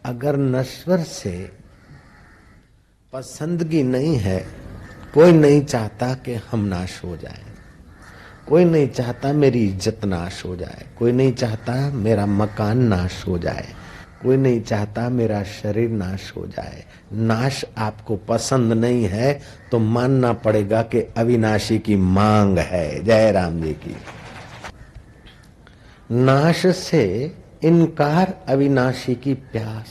अगर नश्वर से पसंदगी नहीं है, कोई नहीं चाहता कि हम नाश हो जाए, कोई नहीं चाहता मेरी इज्जत नाश हो जाए, कोई नहीं चाहता मेरा मकान नाश हो जाए, कोई नहीं चाहता मेरा शरीर नाश हो जाए। नाश आपको पसंद नहीं है तो मानना पड़ेगा कि अविनाशी की मांग है। जय राम जी की। नाश से इनकार, अविनाशी की प्यास।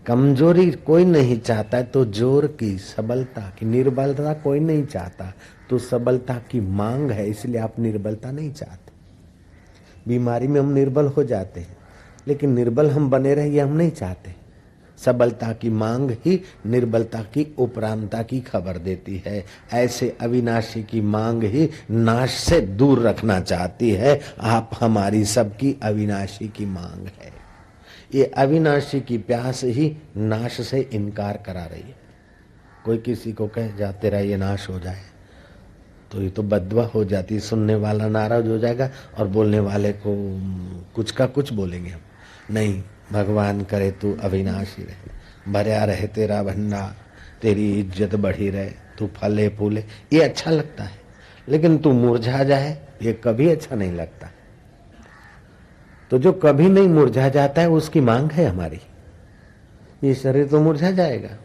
कमजोरी कोई नहीं चाहता है तो जोर की, सबलता की, निर्बलता कोई नहीं चाहता तो सबलता की मांग है, इसलिए आप निर्बलता नहीं चाहते। बीमारी में हम निर्बल हो जाते हैं, लेकिन निर्बल हम बने रहिए हम नहीं चाहते। सबलता की मांग ही निर्बलता की उपरांता की खबर देती है। ऐसे अविनाशी की मांग ही नाश से दूर रखना चाहती है। आप हमारी सबकी अविनाशी की मांग है। ये अविनाशी की प्यास ही नाश से इनकार करा रही है। कोई किसी को कह जा तेरा ये नाश हो जाए तो ये तो बद्दुआ हो जाती, सुनने वाला नाराज हो जाएगा और बोलने वाले को कुछ का कुछ बोलेंगे हम। नहीं, भगवान करे तू अविनाशी रहे, भरया रहे तेरा भंडार, तेरी इज्जत बढ़ी रहे, तू फले फूले, ये अच्छा लगता है। लेकिन तू मुरझा जाए ये कभी अच्छा नहीं लगता। तो जो कभी नहीं मुरझा जाता है उसकी मांग है हमारी। ये शरीर तो मुरझा जाएगा,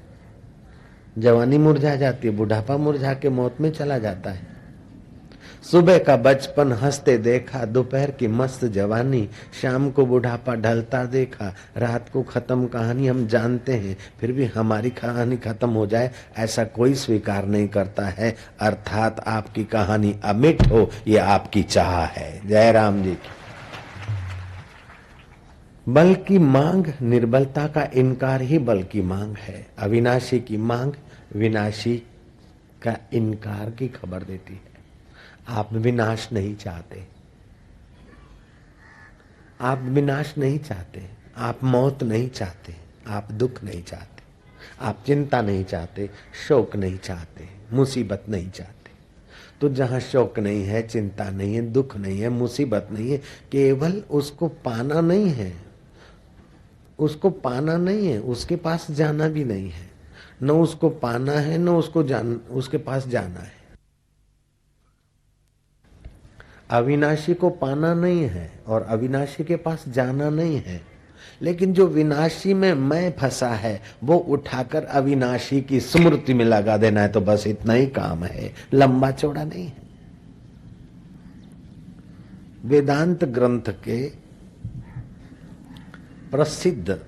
जवानी मुरझा जाती है, बुढ़ापा मुरझा के मौत में चला जाता है। सुबह का बचपन हंसते देखा, दोपहर की मस्त जवानी, शाम को बुढ़ापा ढलता देखा, रात को खत्म कहानी हम जानते हैं, फिर भी हमारी कहानी खत्म हो जाए ऐसा कोई स्वीकार नहीं करता है। अर्थात आपकी कहानी अमिट हो ये आपकी चाह है। जय राम जी की। बल की मांग निर्बलता का इनकार ही बल की मांग है। अविनाशी की मांग विनाशी का इनकार की खबर देती है। आप विनाश नहीं चाहते, आप विनाश नहीं चाहते, आप मौत नहीं चाहते, आप दुख नहीं चाहते, आप चिंता नहीं चाहते, शोक नहीं चाहते, मुसीबत नहीं चाहते। तो जहां शोक नहीं है, चिंता नहीं है, दुख नहीं है, मुसीबत नहीं है, केवल उसको पाना नहीं है, उसको पाना नहीं है, उसके पास जाना भी नहीं है। न उसको पाना है न उसके पास जाना है। अविनाशी को पाना नहीं है और अविनाशी के पास जाना नहीं है, लेकिन जो विनाशी में मैं फंसा है वो उठाकर अविनाशी की स्मृति में लगा देना है। तो बस इतना ही काम है, लंबा चौड़ा नहीं है। वेदांत ग्रंथ के प्रसिद्ध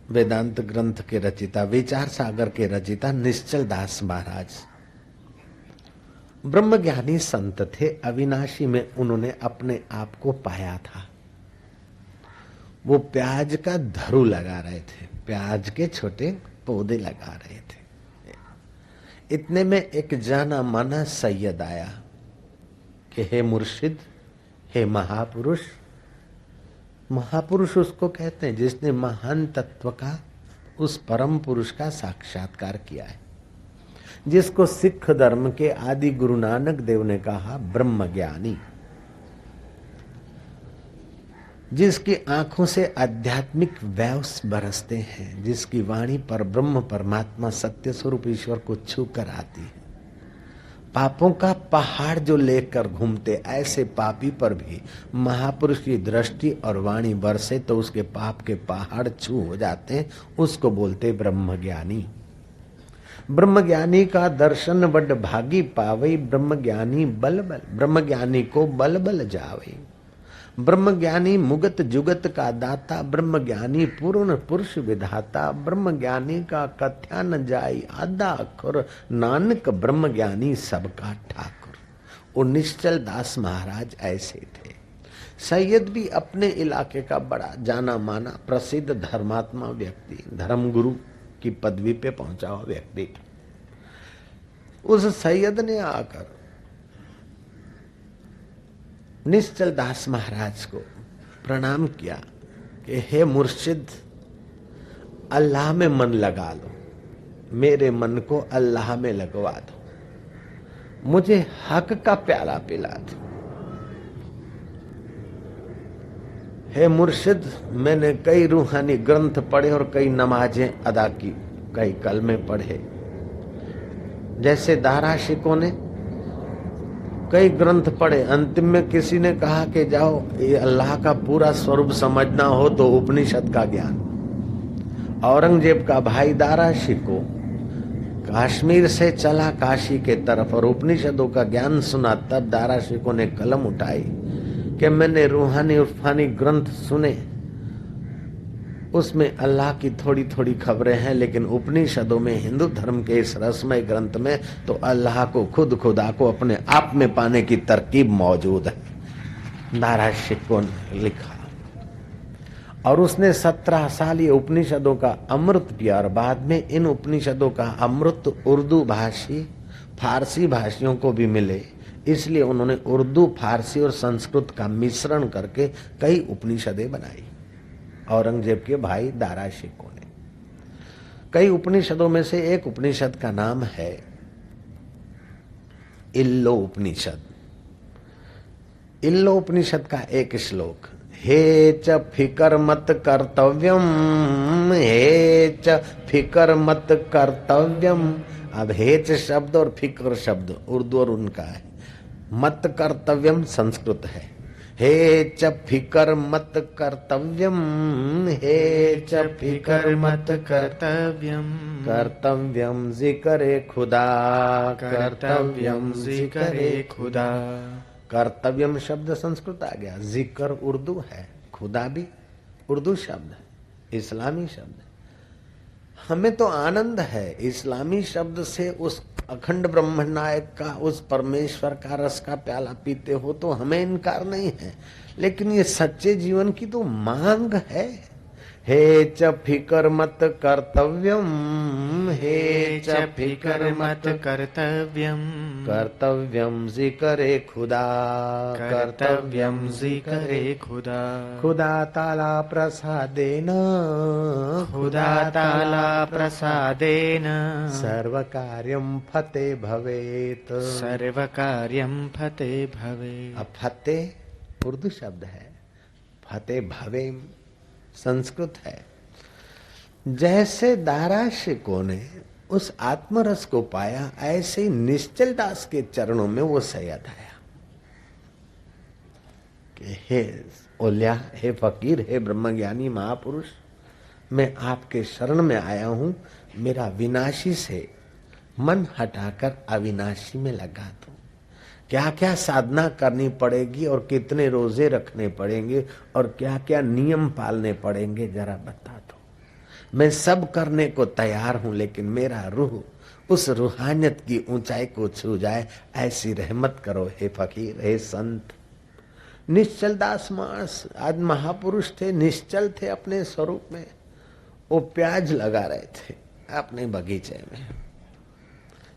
वेदांत ग्रंथ के रचिता, विचार सागर के रचिता निश्चल दास महाराज ब्रह्मज्ञानी संत थे। अविनाशी में उन्होंने अपने आप को पाया था। वो प्याज का धरू लगा रहे थे, प्याज के छोटे पौधे लगा रहे थे। इतने में एक जाना माना सैयद आया कि हे मुर्शिद, हे महापुरुष। महापुरुष उसको कहते हैं जिसने महान तत्व का, उस परम पुरुष का साक्षात्कार किया है, जिसको सिख धर्म के आदि गुरु नानक देव ने कहा ब्रह्मज्ञानी, जिसकी आंखों से आध्यात्मिक वैव्स बरसते हैं, जिसकी वाणी पर ब्रह्म परमात्मा सत्य स्वरूप ईश्वर को छू कर आती है। पापों का पहाड़ जो लेकर घूमते, ऐसे पापी पर भी महापुरुष की दृष्टि और वाणी बरसे तो उसके पाप के पहाड़ छू हो जाते हैं। उसको बोलते ब्रह्मज्ञानी। ब्रह्मज्ञानी का दर्शन बड़ भागी पावई, ब्रह्मज्ञानी बल बल, ब्रह्मज्ञानी को बल बल जावई। ब्रह्मज्ञानी मुगत जुगत का दाता, ब्रह्मज्ञानी पूर्ण पुरुष विधाता, ब्रह्मज्ञानी का कथ्या न जाई आधा अखर, नानक ब्रह्मज्ञानी सबका ठाकुर। और निश्चल दास महाराज ऐसे थे। सैयद भी अपने इलाके का बड़ा जाना माना प्रसिद्ध धर्मात्मा व्यक्ति, धर्मगुरु की पदवी पे पहुंचा हुआ व्यक्ति। उस सैयद ने आकर निश्चल दास महाराज को प्रणाम किया कि हे मुर्शिद, अल्लाह में मन लगा लो, मेरे मन को अल्लाह में लगवा दो, मुझे हक का प्याला पिला दो। हे मुर्शिद, मैंने कई रूहानी ग्रंथ पढ़े और कई नमाजें अदा की, कई कलमे पढ़े। जैसे दाराशिकों ने कई ग्रंथ पढ़े, अंतिम में किसी ने कहा कि जाओ ये अल्लाह का पूरा स्वरूप समझना हो तो उपनिषद का ज्ञान। औरंगजेब का भाई दाराशिको कश्मीर से चला काशी के तरफ और उपनिषदों का ज्ञान सुना। तब दाराशिकों ने कलम उठाई कि मैंने रूहानी उर्फानी ग्रंथ सुने, उसमें अल्लाह की थोड़ी थोड़ी खबरें हैं, लेकिन उपनिषदों में, हिंदू धर्म के इस रसमय ग्रंथ में तो अल्लाह को खुदा को अपने आप में पाने की तरकीब मौजूद है। दाराशिकों ने लिखा और उसने 17 साल ये उपनिषदों का अमृत पिया और बाद में इन उपनिषदों का अमृत उर्दू भाषी फारसी भाषियों को भी मिले, इसलिए उन्होंने उर्दू, फारसी और संस्कृत का मिश्रण करके कई उपनिषदें बनाई। औरंगजेब के भाई दाराशिकों ने कई उपनिषदों में से एक उपनिषद का नाम है इल्लो उपनिषद। इल्लो उपनिषद का एक श्लोक, हे च फिकर मत कर्तव्यम, हे च फिकर मत कर्तव्यम। अब हेच शब्द और फिक्र शब्द उर्दू और उनका है, मत कर्तव्यम संस्कृत है। हे च फिकर मत कर्तव्यम, हे च फिकर मत कर्तव्यम, कर्तव्यम जिक्रे खुदा, कर्तव्यम जिक्रे खुदा। कर्तव्यम शब्द संस्कृत आ गया, जिक्र उर्दू है, खुदा भी उर्दू शब्द है, इस्लामी शब्द है। हमें तो आनंद है इस्लामी शब्द से, उस अखंड ब्रह्म नायक का, उस परमेश्वर का रस का प्याला पीते हो तो हमें इनकार नहीं है, लेकिन ये सच्चे जीवन की तो मांग है। हे च फिकर मत कर्तव्यम, हे च फिकर मत कर्तव्यम, कर्तव्यम जिक्रे खुदा, कर्तव्यम जिक्रे खुदा। खुदा ताला प्रसादेन, खुदा ताला प्रसादेन सर्व कार्यम फते भवेत, सर्व कार्यम फते भवेत। अब फते उर्दू शब्द है, फते भवे संस्कृत है। जैसे दाराशिकों ने उस आत्मरस को पाया, ऐसे ही निश्चल दास के चरणों में वो सैयद आया कि हे ओलिया, हे फकीर, हे ब्रह्मज्ञानी महापुरुष, मैं आपके शरण में आया हूं, मेरा विनाशी से मन हटाकर अविनाशी में लगा दो। क्या क्या साधना करनी पड़ेगी और कितने रोजे रखने पड़ेंगे और क्या क्या नियम पालने पड़ेंगे, जरा बता दो। मैं सब करने को तैयार हूं, लेकिन मेरा रूह उस रूहानियत की ऊंचाई को छू जाए, ऐसी रहमत करो हे फकीर, हे संत। निश्चल दास मानस आज महापुरुष थे, निश्चल थे अपने स्वरूप में। वो प्याज लगा रहे थे अपने बगीचे में।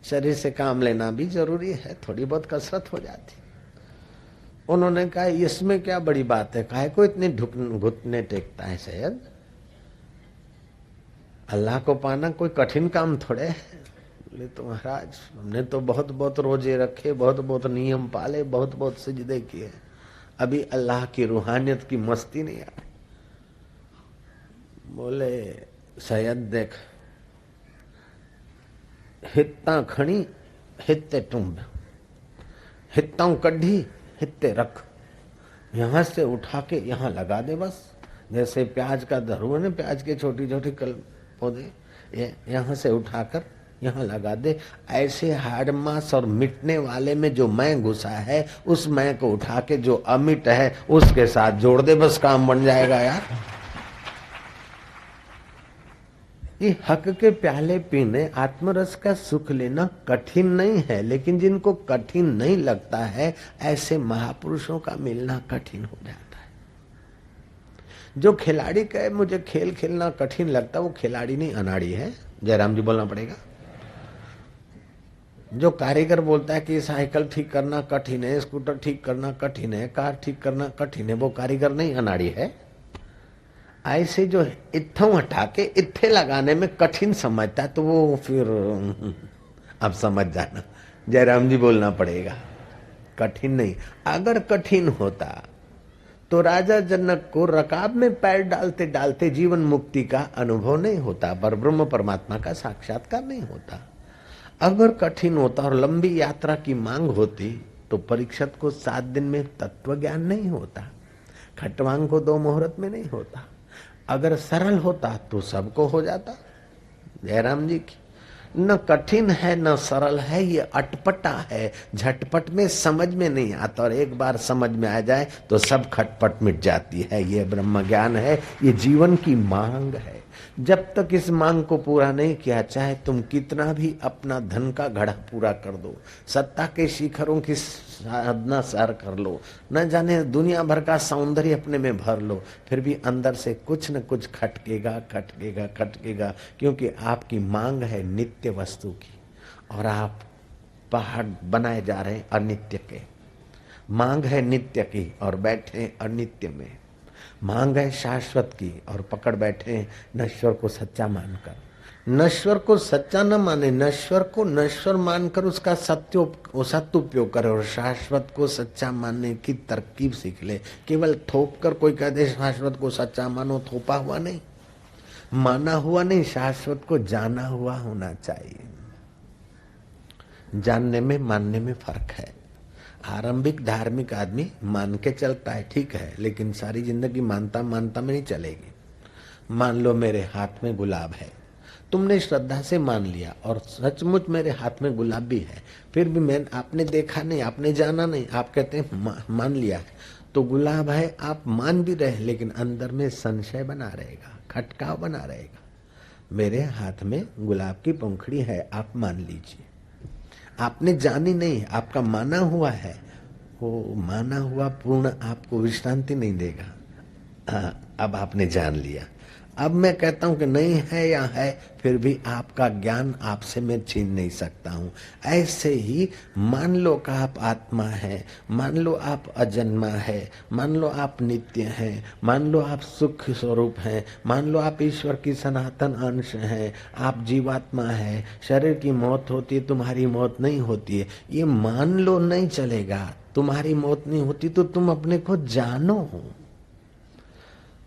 शरीर से काम लेना भी जरूरी है, थोड़ी बहुत कसरत हो जाती। उन्होंने कहा इसमें क्या बड़ी बात है, काहे को इतने घुटने टेकता है सैयद, अल्लाह को पाना कोई कठिन काम थोड़े है। बोले तो महाराज हमने तो बहुत बहुत रोजे रखे, बहुत बहुत नियम पाले, बहुत बहुत सजदे किए, अभी अल्लाह की रूहानियत की मस्ती नहीं आई। बोले सैयद देख, हित्ता खणी हित्ते टुंब, हित्ताऊ कढ़ी हित्ते रख, यहां से उठा के यहां लगा दे बस। जैसे प्याज का धरुआ है, प्याज के छोटी छोटी कल पौधे, यहां से उठाकर यहां लगा दे। ऐसे हाड़ मांस और मिटने वाले में जो मैं घुसा है, उस मैं को उठा के जो अमिट है उसके साथ जोड़ दे, बस काम बन जाएगा यार। ये हक के प्याले पीने, आत्मरस का सुख लेना कठिन नहीं है, लेकिन जिनको कठिन नहीं लगता है, ऐसे महापुरुषों का मिलना कठिन हो जाता है। जो खिलाड़ी कहे मुझे खेल खेलना कठिन लगता, वो खिलाड़ी नहीं, अनाड़ी है। जयराम जी बोलना पड़ेगा। जो कारीगर बोलता है कि साइकिल ठीक करना कठिन है, स्कूटर ठीक करना कठिन है, कार ठीक करना कठिन है, वो कारीगर नहीं, अनाड़ी है। ऐसे जो इत्थों हटा के इत्थे लगाने में कठिन समझता है, तो वो फिर अब समझ जाना, जयराम जी बोलना पड़ेगा, कठिन नहीं। अगर कठिन होता तो राजा जनक को रकाब में पैर डालते डालते जीवन मुक्ति का अनुभव नहीं होता, पर ब्रह्म परमात्मा का साक्षात्कार नहीं होता। अगर कठिन होता और लंबी यात्रा की मांग होती तो परीक्षित को 7 दिन में तत्व ज्ञान नहीं होता, खटवांग को 2 मुहूर्त में नहीं होता। अगर सरल होता तो सबको हो जाता। जयराम जी की न कठिन है न सरल है, ये अटपटा है, झटपट में समझ में नहीं आता, और एक बार समझ में आ जाए तो सब खटपट मिट जाती है। ये ब्रह्म ज्ञान है, ये जीवन की मांग है। जब तक इस मांग को पूरा नहीं किया, चाहे तुम कितना भी अपना धन का घड़ा पूरा कर दो, सत्ता के शिखरों की साधना सार कर लो, न जाने दुनिया भर का सौंदर्य अपने में भर लो, फिर भी अंदर से कुछ न कुछ खटकेगा खटकेगा खटकेगा, क्योंकि आपकी मांग है नित्य वस्तु की और आप पहाड़ बनाए जा रहे हैं अनित्य के। मांग है नित्य की और बैठे अनित्य में, मांग है शाश्वत की और पकड़ बैठे नश्वर को सच्चा मानकर। नश्वर को सच्चा न माने, नश्वर को नश्वर मानकर उसका सत्युपयोग करे, और शाश्वत को सच्चा मानने की तरकीब सीख ले। केवल थोप कर कोई कह दे शाश्वत को सच्चा मानो, थोपा हुआ नहीं, माना हुआ नहीं, शाश्वत को जाना हुआ होना चाहिए। जानने में मानने में फर्क है। आरंभिक धार्मिक आदमी मान के चलता है, ठीक है, लेकिन सारी जिंदगी मानता मानता में नहीं चलेगी। मान लो मेरे हाथ में गुलाब है, तुमने श्रद्धा से मान लिया और सचमुच मेरे हाथ में गुलाब भी है, फिर भी आपने देखा नहीं, आपने जाना नहीं, आप कहते हैं मान लिया है, तो गुलाब है, आप मान भी रहे, लेकिन अंदर में संशय बना रहेगा, खटकाव बना रहेगा। मेरे हाथ में गुलाब की पंखुड़ी है, आप मान लीजिए, आपने जानी नहीं, आपका माना हुआ है, वो माना हुआ पूर्ण आपको विश्रांति नहीं देगा। अब आपने जान लिया। अब मैं कहता हूं कि नहीं है या है, फिर भी आपका ज्ञान आपसे मैं छीन नहीं सकता हूं। ऐसे ही मान लो कि आप आत्मा है, मान लो आप अजन्मा है, मान लो आप नित्य हैं, मान लो आप सुख स्वरूप हैं, मान लो आप ईश्वर की सनातन अंश हैं, आप जीवात्मा है, शरीर की मौत होती है, तुम्हारी मौत नहीं होती है, ये मान लो नहीं चलेगा। तुम्हारी मौत नहीं होती तो तुम अपने को जानो,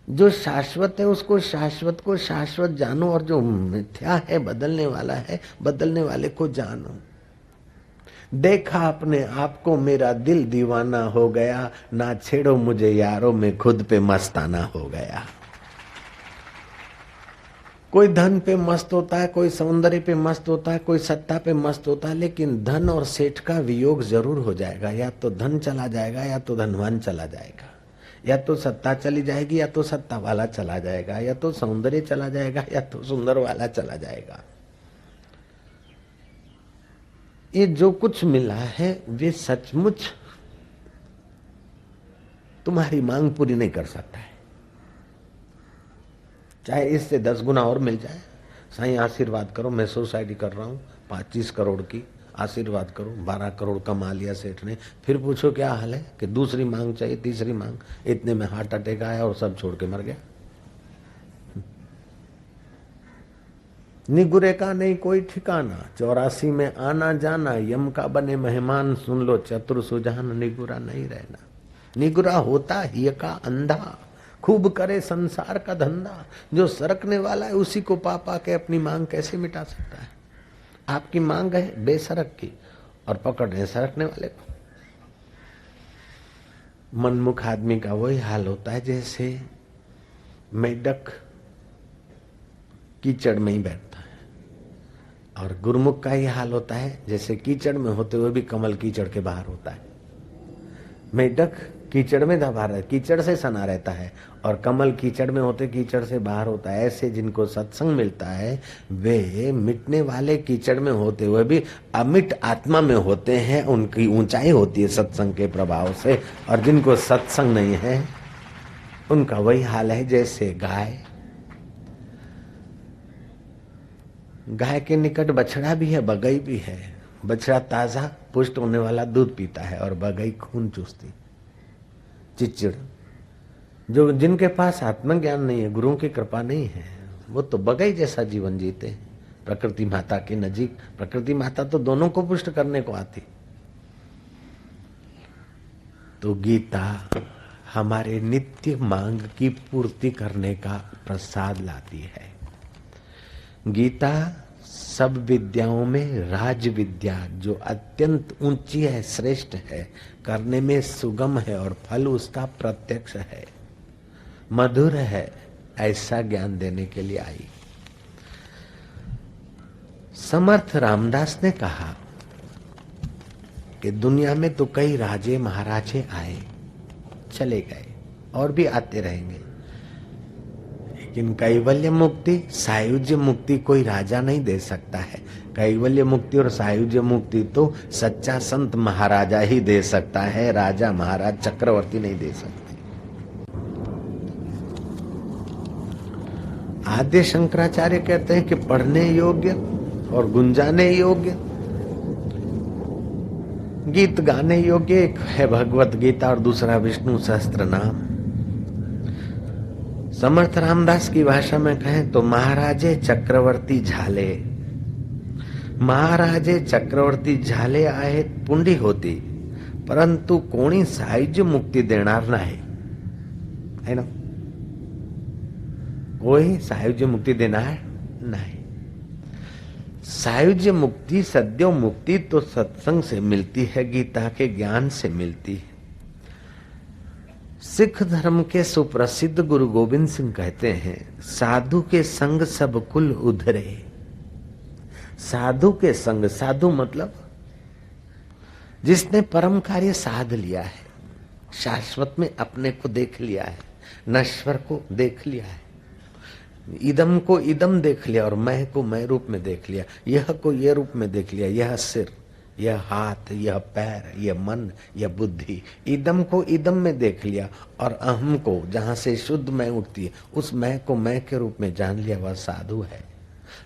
जो शाश्वत है उसको शाश्वत को शाश्वत जानो, और जो मिथ्या है बदलने वाला है बदलने वाले को जानो। देखा अपने आप को मेरा दिल दीवाना हो गया, ना छेड़ो मुझे यारों में खुद पे मस्ताना हो गया। कोई धन पे मस्त होता है, कोई सौंदर्य पे मस्त होता है, कोई सत्ता पे मस्त होता है, लेकिन धन और सेठ का वियोग जरूर हो जाएगा। या तो धन चला जाएगा या तो धनवान चला जाएगा, या तो सत्ता चली जाएगी या तो सत्ता वाला चला जाएगा, या तो सौंदर्य चला जाएगा या तो सुंदर वाला चला जाएगा। ये जो कुछ मिला है वे सचमुच तुम्हारी मांग पूरी नहीं कर सकता है, चाहे इससे 10 गुना और मिल जाए। साईं आशीर्वाद करो, मैं सोसाइटी कर रहा हूं 25 करोड़ की, आशीर्वाद करो। 12 करोड़ कमा लिया सेठ ने, फिर पूछो क्या हाल है, कि दूसरी मांग चाहिए, तीसरी मांग, इतने में हार्ट अटैक आया और सब छोड़ के मर गया। निगुरे का नहीं कोई ठिकाना, 84 में आना जाना, यम का बने मेहमान, सुन लो चतुर सुजान, निगुरा नहीं रहना। निगुरा होता ही का अंधा, खूब करे संसार का धंधा। जो सरकने वाला है उसी को पा पा के अपनी मांग कैसे मिटा सकता है। आपकी मांग है बेसरक की और पकड़ रहे सरकने वाले को। मनमुख आदमी का वही हाल होता है जैसे मेढक कीचड़ में ही बैठता है, और गुरुमुख का ही हाल होता है जैसे कीचड़ में होते हुए भी कमल कीचड़ के बाहर होता है। मेढक कीचड़ में दबा रहा है, कीचड़ से सना रहता है, और कमल कीचड़ में होते कीचड़ से बाहर होता है। ऐसे जिनको सत्संग मिलता है वे मिटने वाले कीचड़ में होते हुए भी अमिट आत्मा में होते हैं, उनकी ऊंचाई होती है सत्संग के प्रभाव से। और जिनको सत्संग नहीं है उनका वही हाल है जैसे गाय। गाय के निकट बछड़ा भी है, बगई भी है। बछड़ा ताजा पुष्ट होने वाला दूध पीता है और बगई खून चूसती, चिचिड़। जो जिनके पास आत्मज्ञान नहीं है, गुरुओं की कृपा नहीं है, वो तो बगई जैसा जीवन जीते हैं, प्रकृति माता के नजीक। प्रकृति माता तो दोनों को पुष्ट करने को आती। तो गीता हमारे नित्य मांग की पूर्ति करने का प्रसाद लाती है। गीता सब विद्याओं में राज विद्या जो अत्यंत ऊंची है, श्रेष्ठ है, करने में सुगम है और फल उसका प्रत्यक्ष है, मधुर है, ऐसा ज्ञान देने के लिए आई। समर्थ रामदास ने कहा कि दुनिया में तो कई राजे महाराजे आए चले गए और भी आते रहेंगे, लेकिन कैवल्य मुक्ति सायुज्य मुक्ति कोई राजा नहीं दे सकता है। कैवल्य मुक्ति और सायुज्य मुक्ति तो सच्चा संत महाराजा ही दे सकता है, राजा महाराज चक्रवर्ती नहीं दे सकते। आद्य शंकराचार्य कहते हैं कि पढ़ने योग्य और गुंजाने योग्य, गीत गाने योग्य एक है भगवत गीता और दूसरा विष्णु सहस्त्र नाम। समर्थ रामदास की भाषा में कहें तो महाराजे चक्रवर्ती झाले, महाराजे चक्रवर्ती झाले आहेत पुंडी होती, परंतु कोणी सायुज्य मुक्ती देणार नाही, है ना? कोई सायुज्य मुक्ति देणार नहीं। सायुज्य मुक्ति सद्यो मुक्ति तो सत्संग से मिलती है, गीता के ज्ञान से मिलती है। सिख धर्म के सुप्रसिद्ध गुरु गोविंद सिंह कहते हैं, साधु के संग सब कुल उधरे। साधु के संग, साधु मतलब जिसने परम कार्य साध लिया है, शाश्वत में अपने को देख लिया है, नश्वर को देख लिया है, इदम को इदम देख लिया और मैं को मैं रूप में देख लिया, यह को यह रूप में देख लिया, यह सिर, यह हाथ, यह पैर, यह मन, यह बुद्धि, इदम को इदम में देख लिया और अहम को जहां से शुद्ध मैं उठती है उस मैं को मैं के रूप में जान लिया, वह साधु है।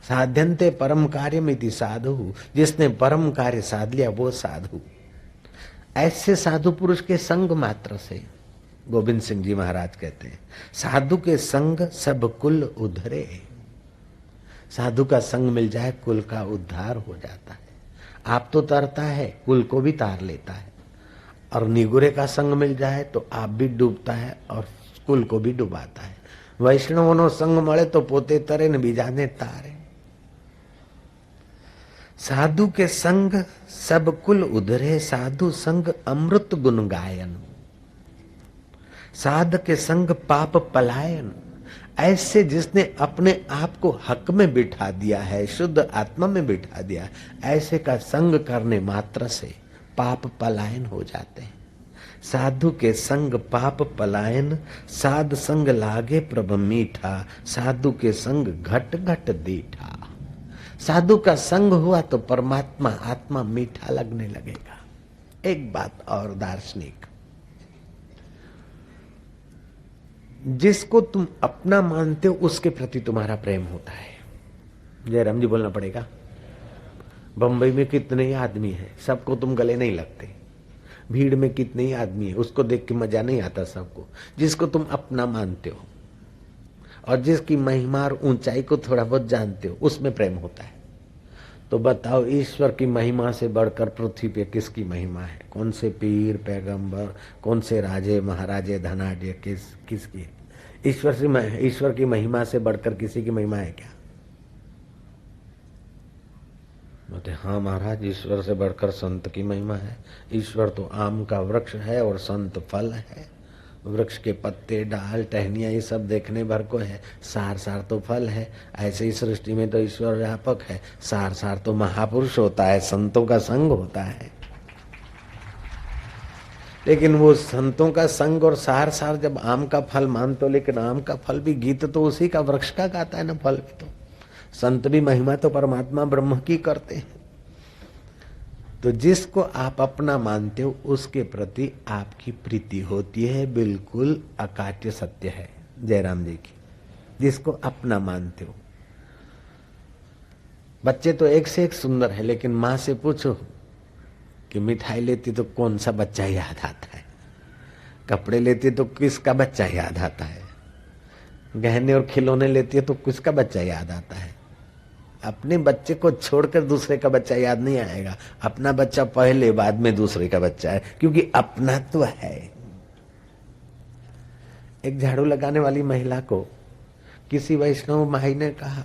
साध्यंते परम कार्यमिति साधु, जिसने परम कार्य साध लिया वो साधु। ऐसे साधु पुरुष के संग मात्र से गोविंद सिंह जी महाराज कहते हैं, साधु के संग सब कुल उधरे। साधु का संग मिल जाए कुल का उद्धार हो जाता है। आप तो तरता है, कुल को भी तार लेता है, और निगुरे का संग मिल जाए तो आप भी डूबता है और कुल को भी डुबाता है। वैष्णवों संग मळे तो पोते तरे न बीजाने तारे। साधु के संग सब कुल उधरे, साधु संग अमृत गुण गायन। साध के संग पाप पलायन। ऐसे जिसने अपने आप को हक में बिठा दिया है, शुद्ध आत्मा में बिठा दिया है, ऐसे का संग करने मात्र से पाप पलायन हो जाते हैं। साधु के संग पाप पलायन, साध संग लागे प्रभ मीठा, साधु के संग घट घट दीठा। साधु का संग हुआ तो परमात्मा आत्मा मीठा लगने लगेगा। एक बात और दार्शनिक, जिसको तुम अपना मानते हो उसके प्रति तुम्हारा प्रेम होता है। जयराम जी बोलना पड़ेगा। बंबई में कितने ही आदमी हैं, सबको तुम गले नहीं लगते। भीड़ में कितने ही आदमी है, उसको देख के मजा नहीं आता सबको। जिसको तुम अपना मानते हो और जिसकी महिमा और ऊंचाई को थोड़ा बहुत जानते हो, उसमें प्रेम होता है। तो बताओ, ईश्वर की महिमा से बढ़कर पृथ्वी पे किसकी महिमा है? कौन से पीर पैगंबर, कौन से राजे महाराजे धनाढ्य, किसकी? ईश्वर की महिमा से बढ़कर किसी की महिमा है क्या? बोलते हाँ महाराज, ईश्वर से बढ़कर संत की महिमा है। ईश्वर तो आम का वृक्ष है और संत फल है। वृक्ष के पत्ते, डाल, टहनियां ये सब देखने भर को है, सार सार तो फल है। ऐसे ही सृष्टि में तो ईश्वर व्यापक है, सार सार तो महापुरुष होता है, संतों का संग होता है। लेकिन वो संतों का संग और सार सार जब आम का फल मानते हो, लेकिन आम का फल भी गीत तो उसी का वृक्ष का गाता है ना, फल भी तो। संत भी महिमा तो परमात्मा ब्रह्म की करते हैं। तो जिसको आप अपना मानते हो उसके प्रति आपकी प्रीति होती है, बिल्कुल अकाट्य सत्य है जयराम जी की। जिसको अपना मानते हो, बच्चे तो एक से एक सुंदर है, लेकिन माँ से पूछो कि मिठाई लेती तो कौन सा बच्चा याद आता है, कपड़े लेती तो किसका बच्चा याद आता है, गहने और खिलौने लेती है तो किसका बच्चा याद आता है। अपने बच्चे को छोड़कर दूसरे का बच्चा याद नहीं आएगा। अपना बच्चा पहले, बाद में दूसरे का बच्चा है, क्योंकि अपना तो है। एक झाड़ू लगाने वाली महिला को किसी वैष्णव माई ने कहा,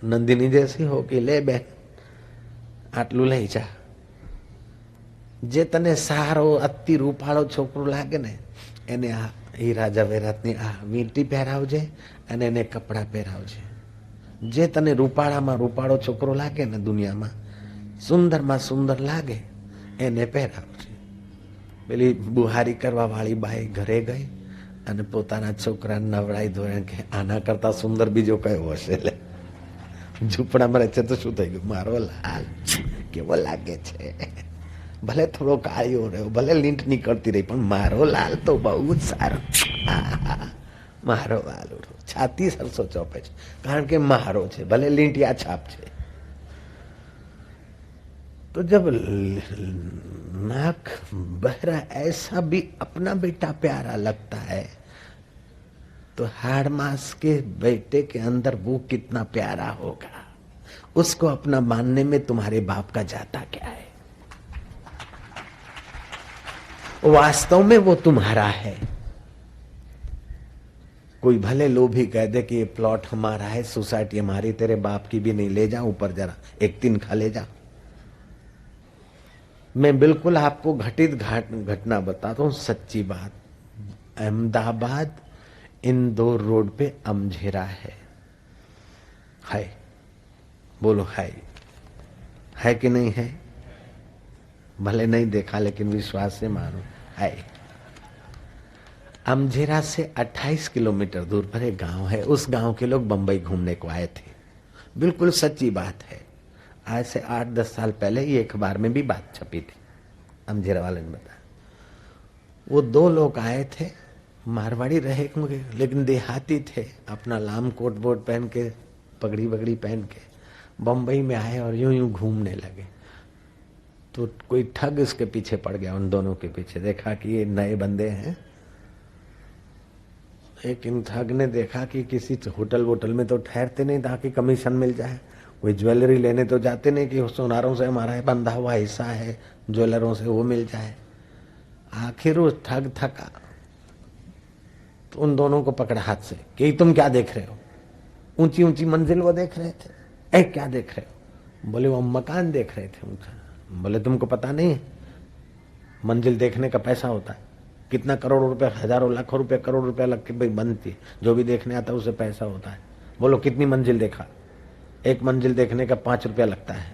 नंदिनी जैसी हो कि ले बहन આટલું લઈ જા, જે તને સારો અતિ રૂપાળો છોકરો લાગે ને એને આ હીરા જવેરાતની આ વીંટી પહેરાવજે અને એને કપડા પહેરાવજે. જે તને રૂપાળામાં રૂપાળો છોકરો લાગે ને દુનિયામાં સુંદરમાં સુંદર લાગે એને પહેરાવજે. પેલી બુહારી કરવા વાળી બાઈ ઘરે ગઈ અને પોતાના છોકરાને નવડાઈ ધોરણ કે આના કરતા સુંદર બીજો કયો હશે. લે ઝૂંપડામાં રહે છે તો શું થઈ ગયું, મારો લાલ કેવો લાગે છે, ભલે થોડો કાળિયો રહ્યો, ભલે લીંટ નીકળતી રહી, પણ મારો લાલ તો બહુ જ સારો. મારો વાલો છાતી સરસો ચોપે છે કારણ કે મારો છે, ભલે લીંટિયા છાપ છે. तो जब नाक बहरा ऐसा भी अपना बेटा प्यारा लगता है तो हाड़ मास के बेटे के अंदर वो कितना प्यारा होगा. उसको अपना मानने में तुम्हारे बाप का जाता क्या है. वास्तव में वो तुम्हारा है. कोई भले लोभी कह दे कि ये प्लॉट हमारा है, सोसाइटी हमारी, तेरे बाप की भी नहीं, ले जा ऊपर जरा एक दिन खा ले जा. मैं बिल्कुल आपको घटित घटना बताता हूं, सच्ची बात. अहमदाबाद इंदौर रोड पे अमझेरा है. बोलो है कि नहीं है. भले नहीं देखा लेकिन विश्वास से मानो है. अमझेरा से 28 किलोमीटर दूर पर एक गांव है. उस गांव के लोग बंबई घूमने को आए थे. बिल्कुल सच्ची बात है. आज से 8-10 साल पहले ये अखबार में भी बात छपी थी. अमझेरा वाले ने बताया, वो 2 लोग आए थे, मारवाड़ी रहे होंगे लेकिन देहाती थे. अपना लाम कोट बोट पहन के, पगड़ी वगड़ी पहन के बंबई में आए और यूं यूं घूमने लगे. तो कोई ठग इसके पीछे पड़ गया, उन दोनों के पीछे. देखा कि ये नए बंदे हैं. एक इन ठग ने देखा कि किसी होटल वोटल में तो ठहरते नहीं ताकि कमीशन मिल जाए. कोई ज्वेलरी लेने तो जाते नहीं कि सोनारों से हमारा बंधा हुआ हिस्सा है, ज्वेलरों से वो मिल जाए. आखिर वो ठग थका तो उन दोनों को पकड़ा हाथ से कि तुम क्या देख रहे हो. ऊंची ऊंची मंजिल वो देख रहे थे. क्या देख रहे हो. बोले वो मकान देख रहे थे ऊंचा. बोले तुमको पता नहीं मंजिल देखने का पैसा होता है, कितना करोड़ रुपए, हजारों लाखों रुपए, करोड़ रुपए लग के भाई बनती है. जो भी देखने आता है उसे पैसा होता है. बोलो कितनी मंजिल देखा. एक मंजिल देखने का 5 रुपया लगता है.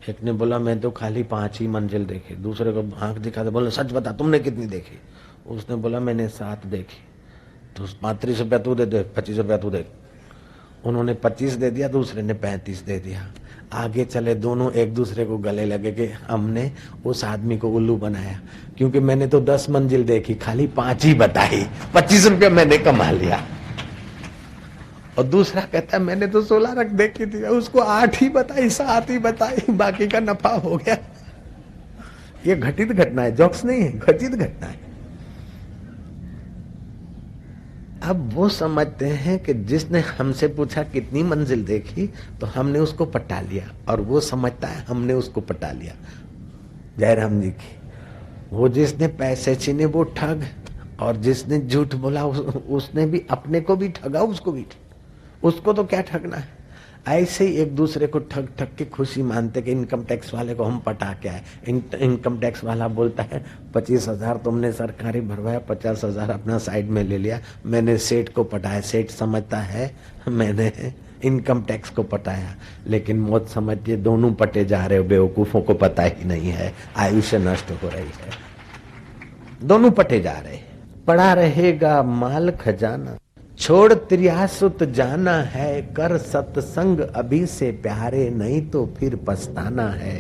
एक ने बोला मैं तो खाली 5 ही मंजिल देखी. दूसरे को आंख दिखा दे, बोले सच बता तुमने कितनी देखी. उसने बोला मैंने 7 देखी. तो 35 रुपया तू दे दे, 25 रुपया तू दे. उन्होंने 25 दे दिया, दूसरे ने 35 दे दिया. आगे चले दोनों, एक दूसरे को गले लगे कि हमने उस आदमी को उल्लू बनाया क्योंकि मैंने तो 10 मंजिल देखी, खाली 5 ही बताई, 25 रुपया मैंने कमा लिया. और दूसरा कहता है मैंने तो 16 रख देखी थी, उसको 8 ही बताई, 7 ही बताई, बाकी का नफा हो गया. ये घटित घटना है, जोक्स नहीं है, घटित घटना है. अब वो समझते हैं कि जिसने हमसे पूछा कितनी मंजिल देखी तो हमने उसको पटा लिया, और वो समझता है हमने उसको पटा लिया. जयराम जी की वो जिसने पैसे छीने वो ठग, और जिसने झूठ बोला उसने भी अपने को भी ठगा, उसको भी ठगा. उसको तो क्या ठगना है. ऐसे ही एक दूसरे को ठग ठग के खुशी मानते कि इनकम टैक्स वाले को हम पटा के आए. इनकम टैक्स वाला बोलता है 25,000 तुमने सरकारी भरवाया, 50,000 अपना साइड में ले लिया, मैंने सेठ को पटाया. सेठ समझता है मैंने इनकम टैक्स को पटाया, लेकिन मौत समझिए दोनों पटे जा रहे हो. बेवकूफों को पता ही नहीं है आयुष्य नष्ट हो रही है. दोनों पटे जा रहे. पड़ा रहेगा माल खजाना, छोड़ त्रियासुत जाना है, कर सत्संग अभी से प्यारे, नहीं तो फिर पछताना है.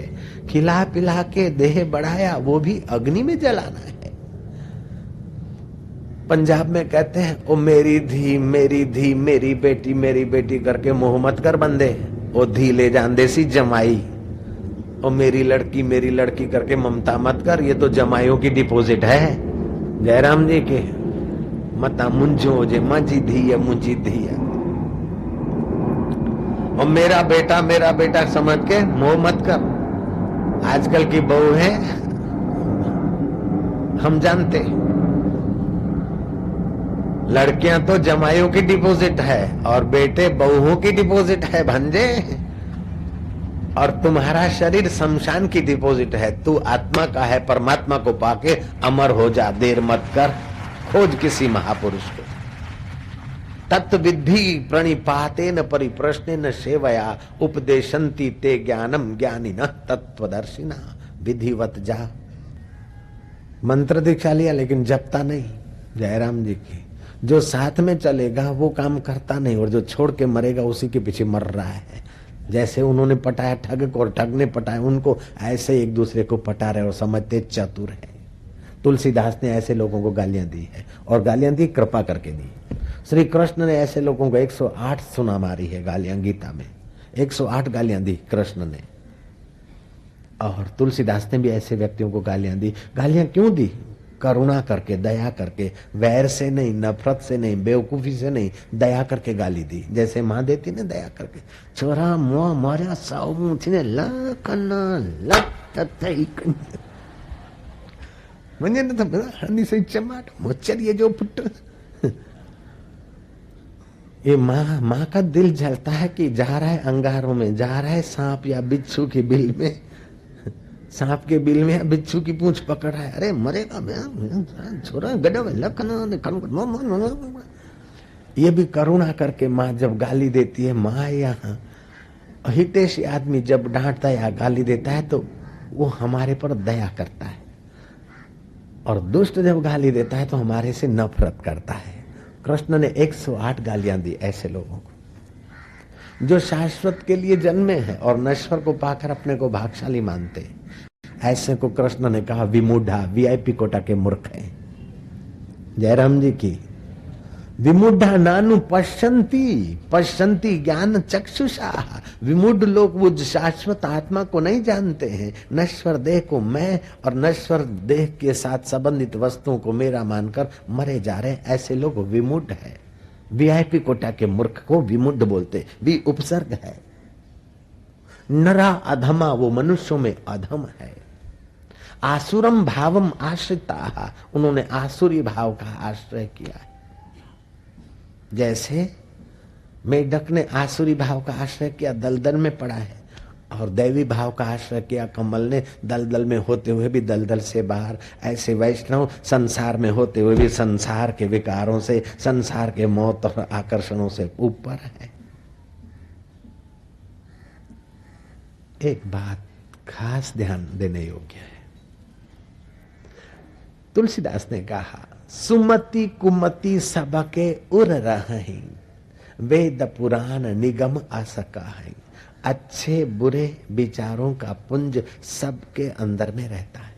खिला पिला के देह बढ़ाया, वो भी अग्नि में जलाना है. पंजाब में कहते हैं ओ मेरी धी मेरी धी, मेरी बेटी करके मोह मत कर बंदे, ओ धी ले जान देसी जमाई. ओ मेरी लड़की करके ममता मत कर, ये तो जमाइयों की डिपॉजिट है. जयराम जी के मता मुंझो जे मांझी धी है मुंझी धी है. और मेरा बेटा समझ के मोह मत कर. आजकल की बहू है हम जानते, लड़कियां तो जमाइयों की डिपॉजिट है और बेटे बहुओं की डिपॉजिट है भंजे। और तुम्हारा शरीर शमशान की डिपॉजिट है। तू आत्मा का है, परमात्मा को पाके अमर हो जा, देर मत कर, खोज किसी महापुरुष को। तत्विद्धि प्रणिपातेन परिप्रश्नेन सेवया उपदेशन्ति ते ज्ञानम ज्ञानिनः तत्वदर्शिना। विधिवत जा। मंत्र दीक्षा लिया लेकिन जपता नहीं। जयराम जी की जो साथ में चलेगा वो काम करता नहीं, और जो छोड़ के मरेगा उसी के पीछे मर रहा है। जैसे उन्होंने पटाया ठग को और ठग ने पटाया उनको, ऐसे एक दूसरे को पटा रहे और समझते चतुर है। तुलसीदास ने ऐसे लोगों को गालियां दी है, और गालियां दी कृपा करके दी। श्री कृष्ण ने ऐसे लोगों को 108 सुना मारी है गालियां, गीता में 108 गालियां दी कृष्ण ने। और तुलसीदास ने भी ऐसे व्यक्तियों को गालियां दी। गालियां क्यों दी? करुणा करके, दया करके, वैर से नहीं, नफरत से नहीं, बेवकूफी से नहीं, दया करके गाली दी। जैसे माँ देती ने दया करके, छोरा मुआ मारा साऊ ने लकना लक म्हणजे न तो हनी से चमाट मोचर ये जो पुत्र। ये माँ का दिल जलता है कि जा रहा है अंगारों में, जा रहा है सांप या बिच्छू की बिल में, सांप के बिल में बिच्छू की पूंछ पकड़ रहा है। अरे मरेगा छोरा गडव लखन। ये भी करुणा करके माँ जब गाली देती है। माँ यहाँ हितेशी आदमी जब डांटता है या गाली देता है तो वो हमारे पर दया करता है, और दुष्ट जब गाली देता है तो हमारे से नफरत करता है। कृष्ण ने 108 गालियां दी ऐसे लोगों को जो शाश्वत के लिए जन्मे हैं और नश्वर को पाकर अपने को भाग्यशाली मानते हैं। ऐसे को कृष्ण ने कहा विमूढ़ा, वीआईपी कोटा के मूर्ख हैं। जयराम जी की विमूढ़ा नानु पश्यन्ति ज्ञान चक्षुषा। विमूढ़ लोग वो शाश्वत आत्मा को नहीं जानते हैं, नश्वर देह को मैं और नश्वर देह के साथ संबंधित वस्तुओं को मेरा मानकर मरे जा रहे। ऐसे लोग विमूढ़ है। वीआईपी कोटा के मूर्ख को विमूढ़ बोलते। भी उपसर्ग है। नरा अधमा, वो मनुष्यों में अधम है। आसुरम भावम आश्रिता, उन्होंने आसुरी भाव का आश्रय किया है। जैसे मेढक ने आसुरी भाव का आश्रय किया, दलदल में पड़ा है, और दैवी भाव का आश्रय किया कमल ने, दलदल में होते हुए भी दलदल से बाहर। ऐसे वैष्णव संसार में होते हुए भी संसार के विकारों से, संसार के मौत और आकर्षणों से ऊपर है। एक बात खास ध्यान देने योग्य है। तुलसीदास ने कहा सुमति कुमति सबके उर रही, वेद पुराण निगम असका है। अच्छे बुरे विचारों का पुंज सबके अंदर में रहता है।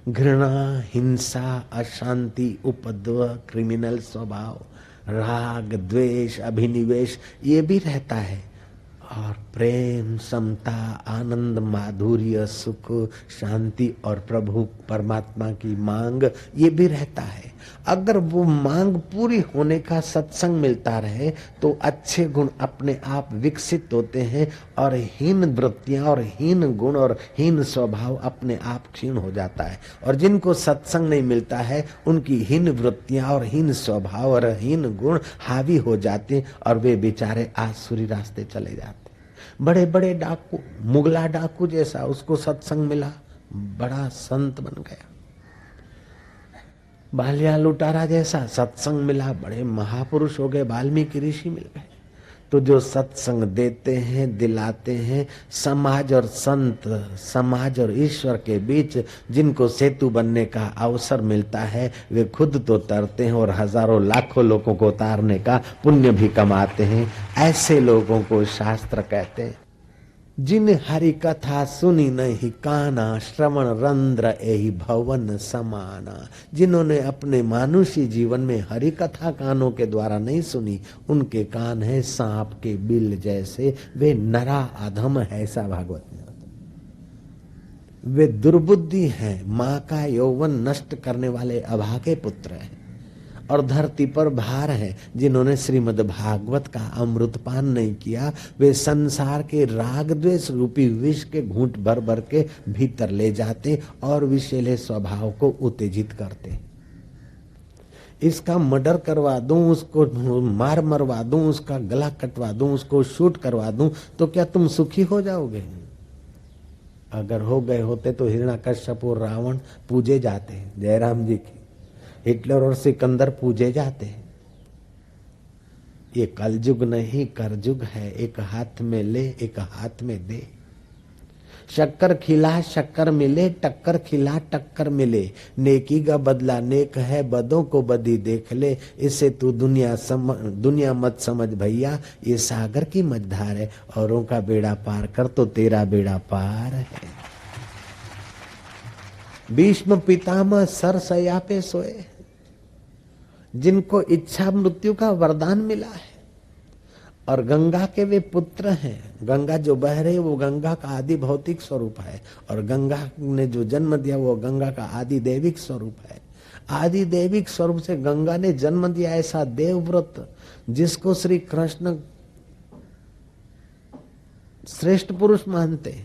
घृणा, हिंसा, अशांति, उपद्रव, क्रिमिनल स्वभाव, राग, द्वेष, अभिनिवेश ये भी रहता है, और प्रेम, समता, आनंद, माधुर्य, सुख, शांति और प्रभु परमात्मा की मांग ये भी रहता है। अगर वो मांग पूरी होने का सत्संग मिलता रहे तो अच्छे गुण अपने आप विकसित होते हैं, और हीन वृत्तियां और हीन गुण और हीन स्वभाव अपने आप क्षीण हो जाता है। और जिनको सत्संग नहीं मिलता है उनकी हीन वृत्तियां और हीन स्वभाव और हीन गुण हावी हो जाते, और वे बेचारे आसुरी रास्ते चले जाते। बड़े बड़े डाकू, मुगला डाकू जैसा, उसको सत्संग मिला, बड़ा संत बन गया। बालिया लुटारा जैसा सत्संग मिला, बड़े महापुरुष हो गए, वाल्मीकि ऋषि मिल गए। तो जो सत्संग देते हैं, दिलाते हैं, समाज और संत, समाज और ईश्वर के बीच जिनको सेतु बनने का अवसर मिलता है, वे खुद तो तरते हैं और हजारों लाखों लोगों को उतारने का पुण्य भी कमाते हैं। ऐसे लोगों को शास्त्र कहते हैं जिन हरि कथा सुनी नहीं काना, श्रवण रंध्र एहि भवन समाना। जिन्होंने अपने मानुषी जीवन में हरि कथा कानों के द्वारा नहीं सुनी, उनके कान है सांप के बिल जैसे, वे नरा अधम है। ऐसा भागवत में वे दुर्बुद्धि हैं, माँ का यौवन नष्ट करने वाले अभागे पुत्र हैं, और धरती पर भार है। जिन्होंने श्रीमद् भागवत का अमृतपान नहीं किया, वे संसार के राग द्वेष रूपी विष के घूंट भर भर के भीतर ले जाते और विषैले स्वभाव को उत्तेजित करते। इसका मर्डर करवा दूं, उसको मार मरवा दूं, उसका गला कटवा दूं, उसको शूट करवा दूं, तो क्या तुम सुखी हो जाओगे? अगर हो गए होते तो हिरण्यकश्यप और रावण पूजे जाते हैं, जयराम जी की। हिटलर और सिकंदर पूजे जाते हैं। ये कलयुग नहीं करजुग है, एक हाथ में ले एक हाथ में दे। शक्कर खिला शक्कर मिले, टक्कर खिला टक्कर मिले। नेकी का बदला नेक है, बदों को बदी देख ले। इसे तू दुनिया मत समझ भैया, ये सागर की मझधार है। औरों का बेड़ा पार कर तो तेरा बेड़ा पार है। भीष्म पितामह सरसैया पे सोए, जिनको इच्छा मृत्यु का वरदान मिला है, और गंगा के वे पुत्र हैं। गंगा जो बह रही वो गंगा का आदि भौतिक स्वरूप है, और गंगा ने जो जन्म दिया वो गंगा का आदि दैविक स्वरूप है। आदि दैविक स्वरूप से गंगा ने जन्म दिया ऐसा देवव्रत, जिसको श्री कृष्ण श्रेष्ठ पुरुष मानते।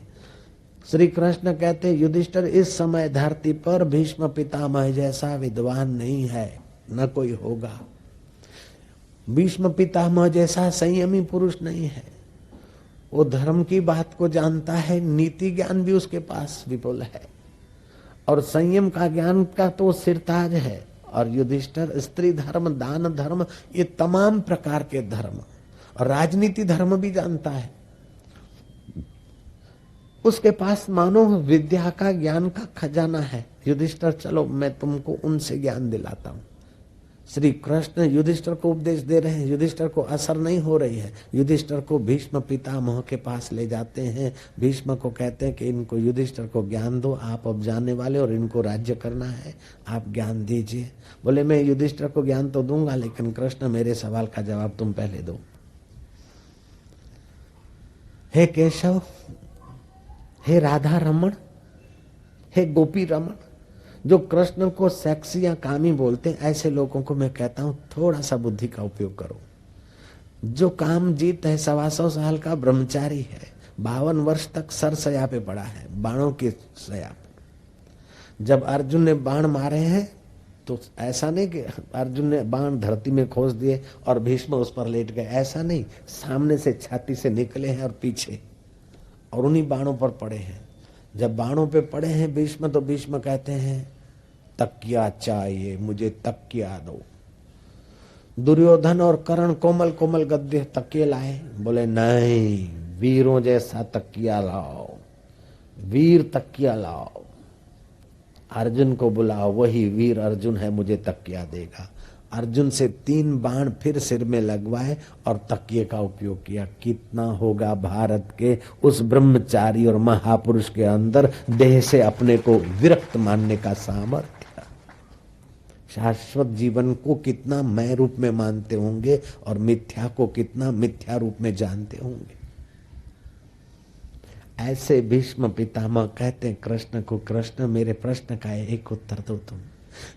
श्री कृष्ण कहते युधिष्ठिर, इस समय धरती पर भीष्म पितामह जैसा विद्वान नहीं है, न कोई होगा। भीष्म पितामह जैसा संयमी पुरुष नहीं है। वो धर्म की बात को जानता है, नीति ज्ञान भी उसके पास विपुल है, और संयम का ज्ञान का तो सिरताज है। और युधिष्ठिर स्त्री धर्म, दान धर्म, ये तमाम प्रकार के धर्म और राजनीति धर्म भी जानता है। उसके पास मानो विद्या का ज्ञान का खजाना है। युधिष्ठिर चलो मैं तुमको उनसे ज्ञान दिलाता हूं। श्री कृष्ण युधिष्ठिर को उपदेश दे रहे हैं, युधिष्ठिर को असर नहीं हो रही है। युधिष्ठिर को भीष्म पितामह के पास ले जाते हैं। भीष्म को कहते हैं कि इनको युधिष्ठिर को ज्ञान दो, आप अब जाने वाले और इनको राज्य करना है, आप ज्ञान दीजिए। बोले मैं युधिष्ठिर को ज्ञान तो दूंगा, लेकिन कृष्ण मेरे सवाल का जवाब तुम पहले दो। हे केशव, हे राधा रमण, हे गोपी रमण, जो कृष्ण को सेक्सी या कामी बोलते हैं, ऐसे लोगों को मैं कहता हूं थोड़ा सा बुद्धि का उपयोग करो। जो काम जीत है, 125 साल का ब्रह्मचारी है, 52 वर्ष तक सरसया पे पड़ा है, बाणों की सया पे। जब अर्जुन ने बाण मारे हैं तो ऐसा नहीं कि अर्जुन ने बाण धरती में खोस दिए और भीष्म उस पर लेट गए, ऐसा नहीं। सामने से छाती से निकले हैं और पीछे, और उन्हीं बाणों पर पड़े हैं। जब बाणों पे पड़े हैं भीष्म, तो भीष्म कहते हैं तकिया चाहिए मुझे, तकिया दो। दुर्योधन और कर्ण कोमल कोमल गद्दे तकिए लाए, बोले नहीं, वीरों जैसा तकिया लाओ, वीर तकिया लाओ। अर्जुन को बुलाओ, वही वीर अर्जुन है, मुझे तकिया देगा। अर्जुन से 3 बाण फिर सिर में लगवाए और तकिए का उपयोग किया। कितना होगा भारत के उस ब्रह्मचारी और महापुरुष के अंदर देह से अपने को विरक्त मानने का सामर्थ्य। शाश्वत जीवन को कितना मैं रूप में मानते होंगे और मिथ्या को कितना मिथ्या रूप में जानते होंगे। ऐसे भीष्म पितामह कहते हैं कृष्ण को, कृष्ण मेरे प्रश्न का एक उत्तर दो तुम।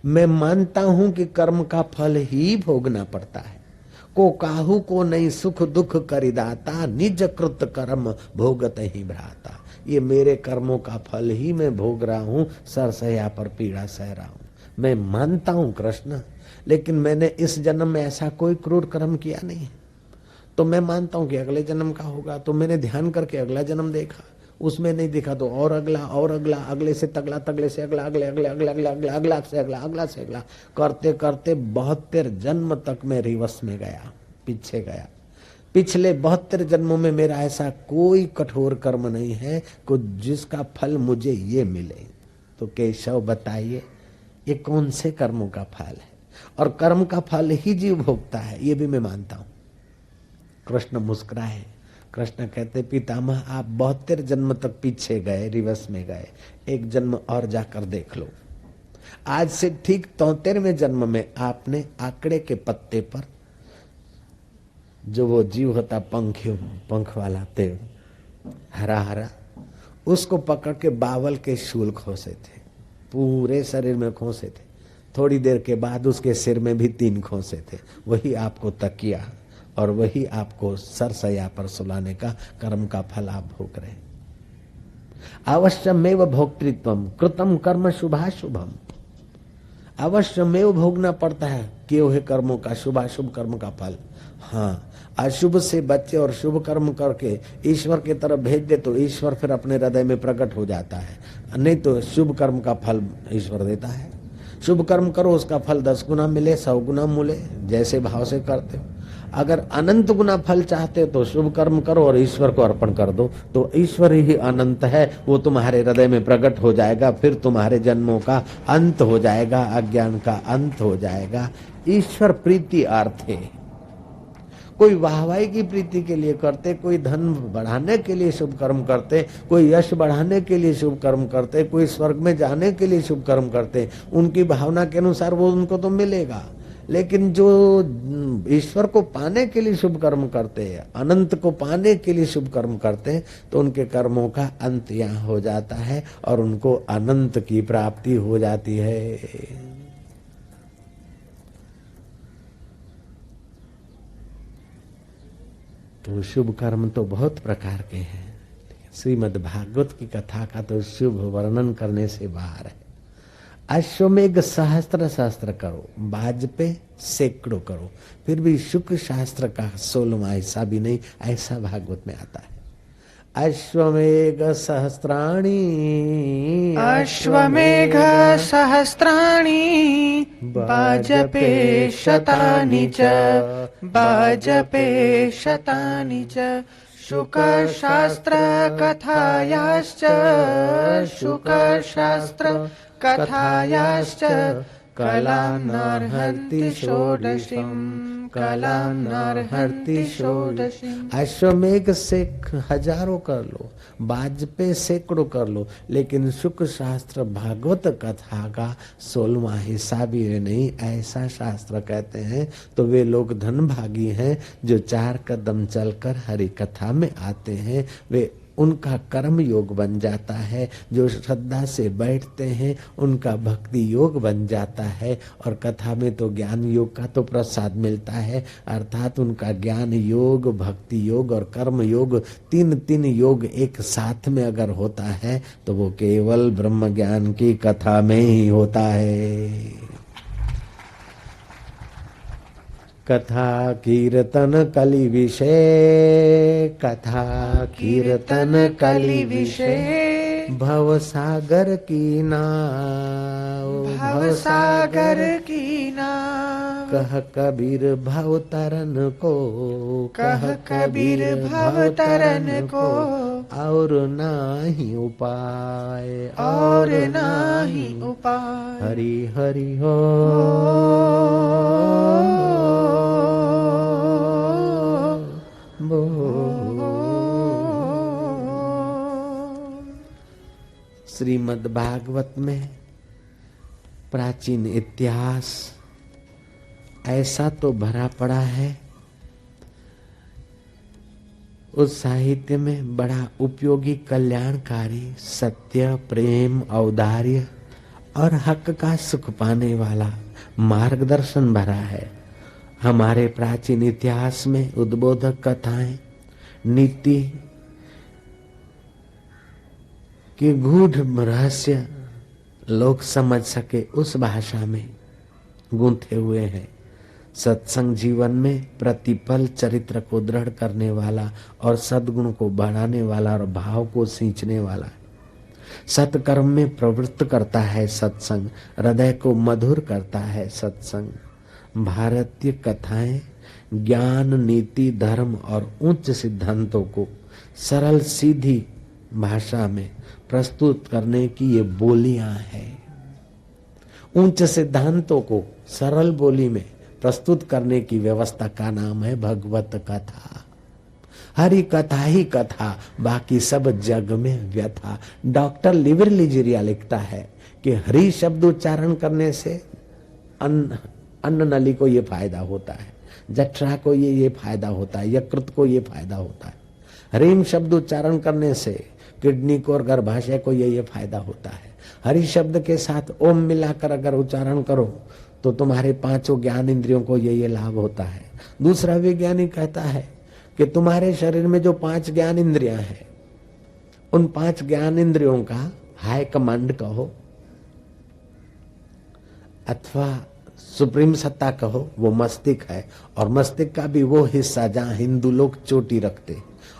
मैं मानता हूं कि कर्म का फल ही भोगना पड़ता है। को काहू को नहीं सुख दुख करिदाता, निज कृत कर्म भोगत ही भ्राता। ये मेरे कर्मों का फल ही मैं भोग रहा हूं, सरसया पर पीड़ा सह रहा हूं। मैं मानता हूं कृष्ण, लेकिन मैंने इस जन्म में ऐसा कोई क्रूर कर्म किया नहीं, तो मैं मानता हूं कि अगले जन्म का होगा। तो मैंने ध्यान करके अगला जन्म देखा, उसमें नहीं दिखा तो और अगला और अगला, अगले से तगला, तगले से अगला, अगले अगले अगले अगले अगले अगला से अगला, अगला से अगला, करते करते 72 जन्म तक मैं रिवर्स में गया, पीछे गया। पिछले 72 जन्मों में मेरा ऐसा कोई कठोर कर्म नहीं है कि जिसका फल मुझे ये मिले। तो केशव बताइए ये कौन से कर्मों का फल है? और कर्म का फल ही जीव भोगता है, ये भी मैं मानता हूं। कृष्ण मुस्कुराए। कृष्ण कहते पितामह आप 72 जन्म तक पीछे गए, रिवर्स में गए, एक जन्म और जाकर देख लो। आज से ठीक 73वें जन्म में आपने आंकड़े के पत्ते पर जो वो जीव होता पंख वाला तेल हरा हरा, उसको पकड़ के बावल के शूल खोसे थे, पूरे शरीर में खोसे थे। थोड़ी देर के बाद उसके सिर में भी 3 खोसे थे। वही आपको तकिया और वही आपको सरसया पर सुलाने का कर्म का फल आप भोग रहे। अवश्यमेव भोक्तृत्वम कृतम कर्म शुभाशुभम। अवश्य में भोगना पड़ता है किए हुए कर्मों का, शुभ अशुभ कर्म का फल। हाँ, अशुभ से बचे और शुभ कर्म करके ईश्वर की तरफ भेज दे तो ईश्वर फिर अपने हृदय में प्रकट हो जाता है। नहीं तो शुभ कर्म का फल ईश्वर देता है। शुभ कर्म करो, उसका फल 10 गुना मिले, 100 गुना मिले, जैसे भाव से करते हो। अगर अनंत गुना फल चाहते हो तो शुभ कर्म करो और ईश्वर को अर्पण कर दो, तो ईश्वर ही अनंत है, वो तुम्हारे हृदय में प्रकट हो जाएगा। फिर तुम्हारे जन्मों का अंत हो जाएगा, अज्ञान का अंत हो जाएगा। ईश्वर प्रीति अर्थ है। कोई वाहवाही की प्रीति के लिए करते, कोई धन बढ़ाने के लिए शुभ कर्म करते, कोई यश बढ़ाने के लिए शुभ कर्म करते, कोई स्वर्ग में जाने के लिए शुभ कर्म करते। उनकी भावना के अनुसार वो उनको तो मिलेगा। लेकिन जो ईश्वर को पाने के लिए शुभ कर्म करते हैं, अनंत को पाने के लिए शुभ कर्म करते हैं, तो उनके कर्मों का अंत यहाँ हो जाता है और उनको अनंत की प्राप्ति हो जाती है। तो शुभ कर्म तो बहुत प्रकार के हैं। श्रीमद् भागवत की कथा का तो शुभ वर्णन करने से बाहर है। अश्वमेघ सहस्त्र करो, बाज पे सैकड़ों करो, फिर भी शुक्र शास्त्र का 16वां हिस्सा भी नहीं, ऐसा भागवत में आता है। अश्वमेघ सहस्त्राणि, अश्वमेघ सहस्राणि, बाजपे शतानि च, बाजपे शतानि च, शुकशास्त्र कथायाश्च, शुकशास्त्र कथायाश्च, कलानार्हन्ति षोडशीम्, कलानार्हन्ति षोडशीम्। अश्वमेघ से हजारों कर लो, बाज पे सैकड़ों कर लो, लेकिन शुक्र शास्त्र भागवत कथा का 16वां हिस्सा भी नहीं, ऐसा शास्त्र कहते हैं। तो वे लोग धनभागी हैं जो 4 कदम चलकर हरि कथा में आते हैं, वे उनका कर्म योग बन जाता है। जो श्रद्धा से बैठते हैं उनका भक्ति योग बन जाता है, और कथा में तो ज्ञान योग का तो प्रसाद मिलता है, अर्थात उनका ज्ञान योग, भक्ति योग और कर्म योग, तीन योग एक साथ में अगर होता है तो वो केवल ब्रह्म ज्ञान की कथा में ही होता है। कथा कीर्तन कलि विषय, कथा कीर्तन कलि विषय, भव सागर की नाव, भव सागर की नाव, कह कबीर भव तरन को, कह कबीर भव तरन को, और नाही उपाय, और नाही उपाय। हरि हरि हो। श्रीमद् भागवत में प्राचीन इतिहास ऐसा तो भरा पड़ा है, उस साहित्य में बड़ा उपयोगी, कल्याणकारी, सत्य, प्रेम, औदार्य और हक का सुख पाने वाला मार्गदर्शन भरा है। हमारे प्राचीन इतिहास में उद्बोधक कथाएं, नीति कि गूढ़ रहस्य लोग समझ सके उस भाषा में गूंथे हुए हैं। सत्संग जीवन में प्रतिपल चरित्र को दृढ़ करने वाला और सद्गुण को बढ़ाने वाला और भाव को सींचने वाला है। सत्कर्म में प्रवृत्त करता है सत्संग, हृदय को मधुर करता है सत्संग। भारतीय कथाएं ज्ञान, नीति, धर्म और उच्च सिद्धांतों को सरल सीधी भाषा में प्रस्तुत करने की ये बोलियां हैं। उच्च सिद्धांतों को सरल बोली में प्रस्तुत करने की व्यवस्था का नाम है भगवत कथा। हरि कथा ही कथा, बाकी सब जग में व्यथा। डॉक्टर लिवरलीजिरिया लिखता है कि हरि शब्द उच्चारण करने से अन्न नली को ये फायदा होता है, जठरा को ये फायदा होता है, यकृत को ये फायदा होता है। हरिम शब्द उच्चारण करने से किडनी को और गर्भाशय को ये फायदा होता है। हरि शब्द के साथ ओम मिलाकर अगर उच्चारण करो तो तुम्हारे 5 ज्ञान इंद्रियों को ये लाभ होता है। दूसरा वैज्ञानिक कहता है कि तुम्हारे शरीर में जो 5 ज्ञान इंद्रियां हैं, उन 5 ज्ञान इंद्रियों का हाई कमांड कहो, अथवा सुप्रीम सत्ता कहो, वो मस्तिष्क है। और मस्तिष्क का भी वो हिस्सा जहाँ हिंदू लोग चोटी रखते,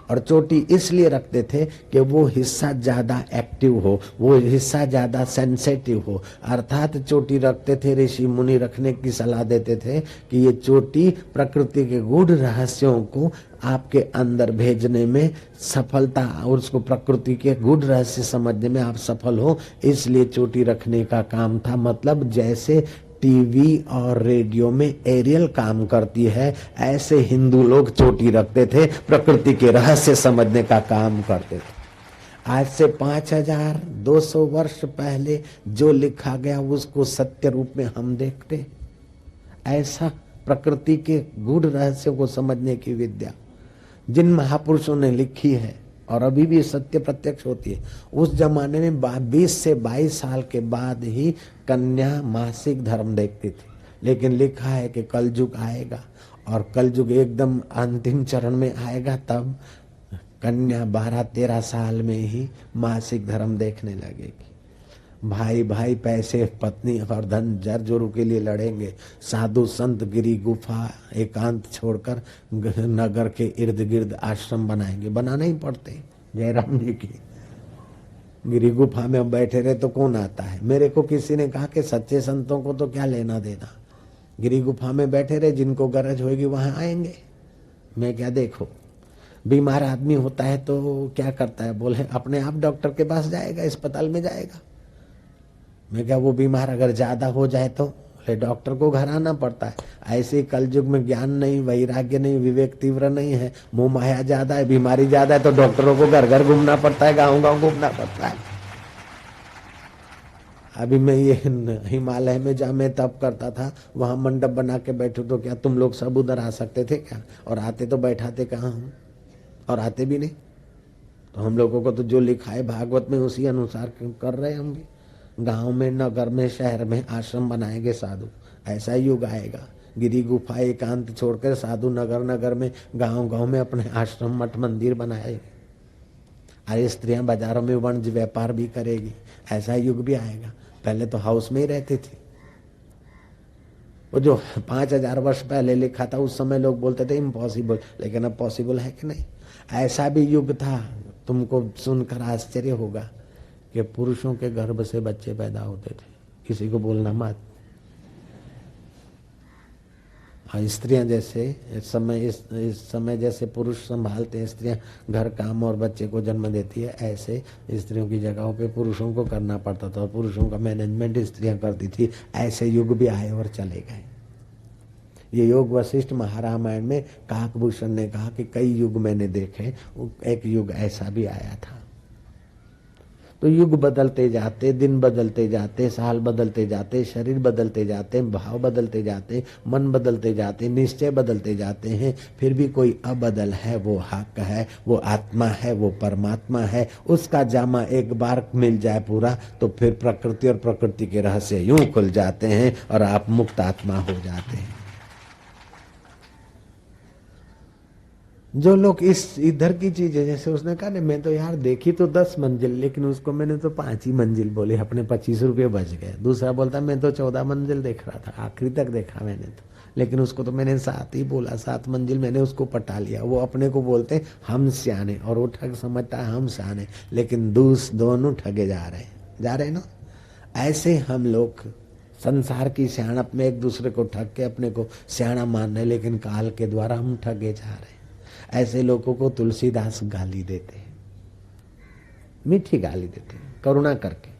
और चोटी इसलिए रखते थे कि वो हिस्सा ज्यादा एक्टिव हो, वो हिस्सा ज्यादा सेंसिटिव हो। अर्थात चोटी रखते थे, ऋषि मुनि रखने की सलाह देते थे कि ये चोटी प्रकृति के गूढ़ रहस्यों को आपके अंदर भेजने में सफलता, और उसको प्रकृति के गूढ़ रहस्य समझने में आप सफल हो, इसलिए चोटी रखने का काम था। मतलब जैसे टीवी और रेडियो में एरियल काम करती है, ऐसे हिंदू लोग चोटी रखते थे, प्रकृति के रहस्य समझने का काम करते थे। आज से 5200 वर्ष पहले जो लिखा गया उसको सत्य रूप में हम देखते। ऐसा प्रकृति के गूढ़ रहस्यों को समझने की विद्या जिन महापुरुषों ने लिखी है और अभी भी सत्य प्रत्यक्ष होती है। उस जमाने में 20 से 22 साल के बाद ही कन्या मासिक धर्म देखती थी, लेकिन लिखा है कि कलयुग आएगा और कलयुग एकदम अंतिम चरण में आएगा, तब कन्या 12-13 साल में ही मासिक धर्म देखने लगेगी। भाई भाई पैसे, पत्नी और धन जर जोरू के लिए लड़ेंगे। साधु संत गिरी गुफा एकांत छोड़कर नगर के इर्द गिर्द आश्रम बनाएंगे, बनाना ही पड़ते। जयराम जी की गिरी गुफा में हम बैठे रहे तो कौन आता है। मेरे को किसी ने कहा कि सच्चे संतों को तो क्या लेना देना, गिरी गुफा में बैठे रहे, जिनको गरज होगी वहां आएंगे। मैं क्या, देखो बीमार आदमी होता है तो क्या करता है, बोले अपने आप डॉक्टर के पास जाएगा, अस्पताल में जाएगा। मैं क्या, वो बीमार अगर ज्यादा हो जाए तो डॉक्टर को घर आना पड़ता है। ऐसे कलयुग में ज्ञान नहीं, वैराग्य नहीं, विवेक तीव्र नहीं है, मोह माया ज्यादा है, बीमारी ज्यादा है, तो डॉक्टरों को घर घर घूमना पड़ता है, गांव गांव घूमना पड़ता है। अभी मैं ये हिमालय में जहाँ मैं तप करता था, वहां मंडप बना के बैठू तो क्या तुम लोग सब उधर आ सकते थे क्या? और आते तो बैठाते कहाँ हूँ, और आते भी नहीं। तो हम लोगों को तो जो लिखा है भागवत में उसी अनुसार कर रहे हम भी। गांव में, नगर में, शहर में आश्रम बनाएंगे साधु, ऐसा युग आएगा। गिरी गुफा एकांत छोड़कर साधु नगर नगर में, गांव गांव में अपने आश्रम मठ मंदिर बनाएंगे। अरे स्त्रियां बाजारों में वाणिज्य व्यापार भी करेगी, ऐसा युग भी आएगा। पहले तो हाउस में ही रहती थी। वो जो 5000 वर्ष पहले लिखा था उस समय लोग बोलते थे इम्पॉसिबल, लेकिन अब पॉसिबल है कि नहीं। ऐसा भी युग था, तुमको सुनकर आश्चर्य होगा कि पुरुषों के गर्भ से बच्चे पैदा होते थे, किसी को बोलना मत। स्त्रियां जैसे इस समय जैसे पुरुष संभालते हैं, स्त्रियां घर काम और बच्चे को जन्म देती है, ऐसे स्त्रियों की जगहों पे पुरुषों को करना पड़ता था और पुरुषों का मैनेजमेंट स्त्रियां करती थी। ऐसे युग भी आए और चले गए। ये योग वशिष्ठ महारामायण में काकभूषण ने कहा कि कई युग मैंने देखे, एक युग ऐसा भी आया था। तो युग बदलते जाते, दिन बदलते जाते, साल बदलते जाते, शरीर बदलते जाते, भाव बदलते जाते, मन बदलते जाते, निश्चय बदलते जाते हैं, फिर भी कोई अबदल है, वो हक है, वो आत्मा है, वो परमात्मा है। उसका जामा एक बार मिल जाए पूरा तो फिर प्रकृति और प्रकृति के रहस्य यूं खुल जाते हैं और आप मुक्त आत्मा हो जाते हैं। जो लोग इस इधर की चीजें, जैसे उसने कहा ना, मैं तो यार देखी तो 10 मंजिल, लेकिन उसको मैंने तो 5 ही मंजिल बोले, अपने 25 रुपये बच गए। दूसरा बोलता मैं तो 14 मंजिल देख रहा था, आखिरी तक देखा मैंने तो, लेकिन उसको तो मैंने 7 ही बोला, 7 मंजिल मैंने उसको पटा लिया। वो अपने को बोलते हम सियाने और वो ठग समझता है हम सियाने, लेकिन दोनों ठगे जा रहे ना। ऐसे हम लोग संसार की सियाणप में एक दूसरे को ठग के अपने को सियाणा मान रहे, लेकिन काल के द्वारा हम ठगे जा रहे हैं। ऐसे लोगों को तुलसीदास गाली देते हैं, मीठी गाली देते हैं, करुणा करके।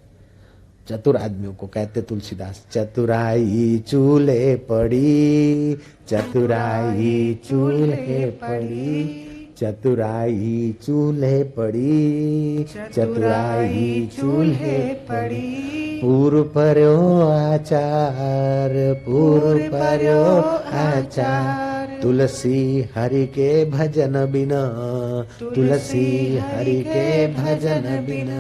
चतुर आदमियों को कहते तुलसीदास, चतुराई चूल्हे पड़ी, चतुराई चूल्हे पड़ी, चतुराई चूल्हे पड़ी, चतुराई चूल्हे पड़ी। पूर्व पर्यो आचार, पूर्व पर्यो आचार, तुलसी हरि के भजन बिना, तुलसी हरि के भजन बिना।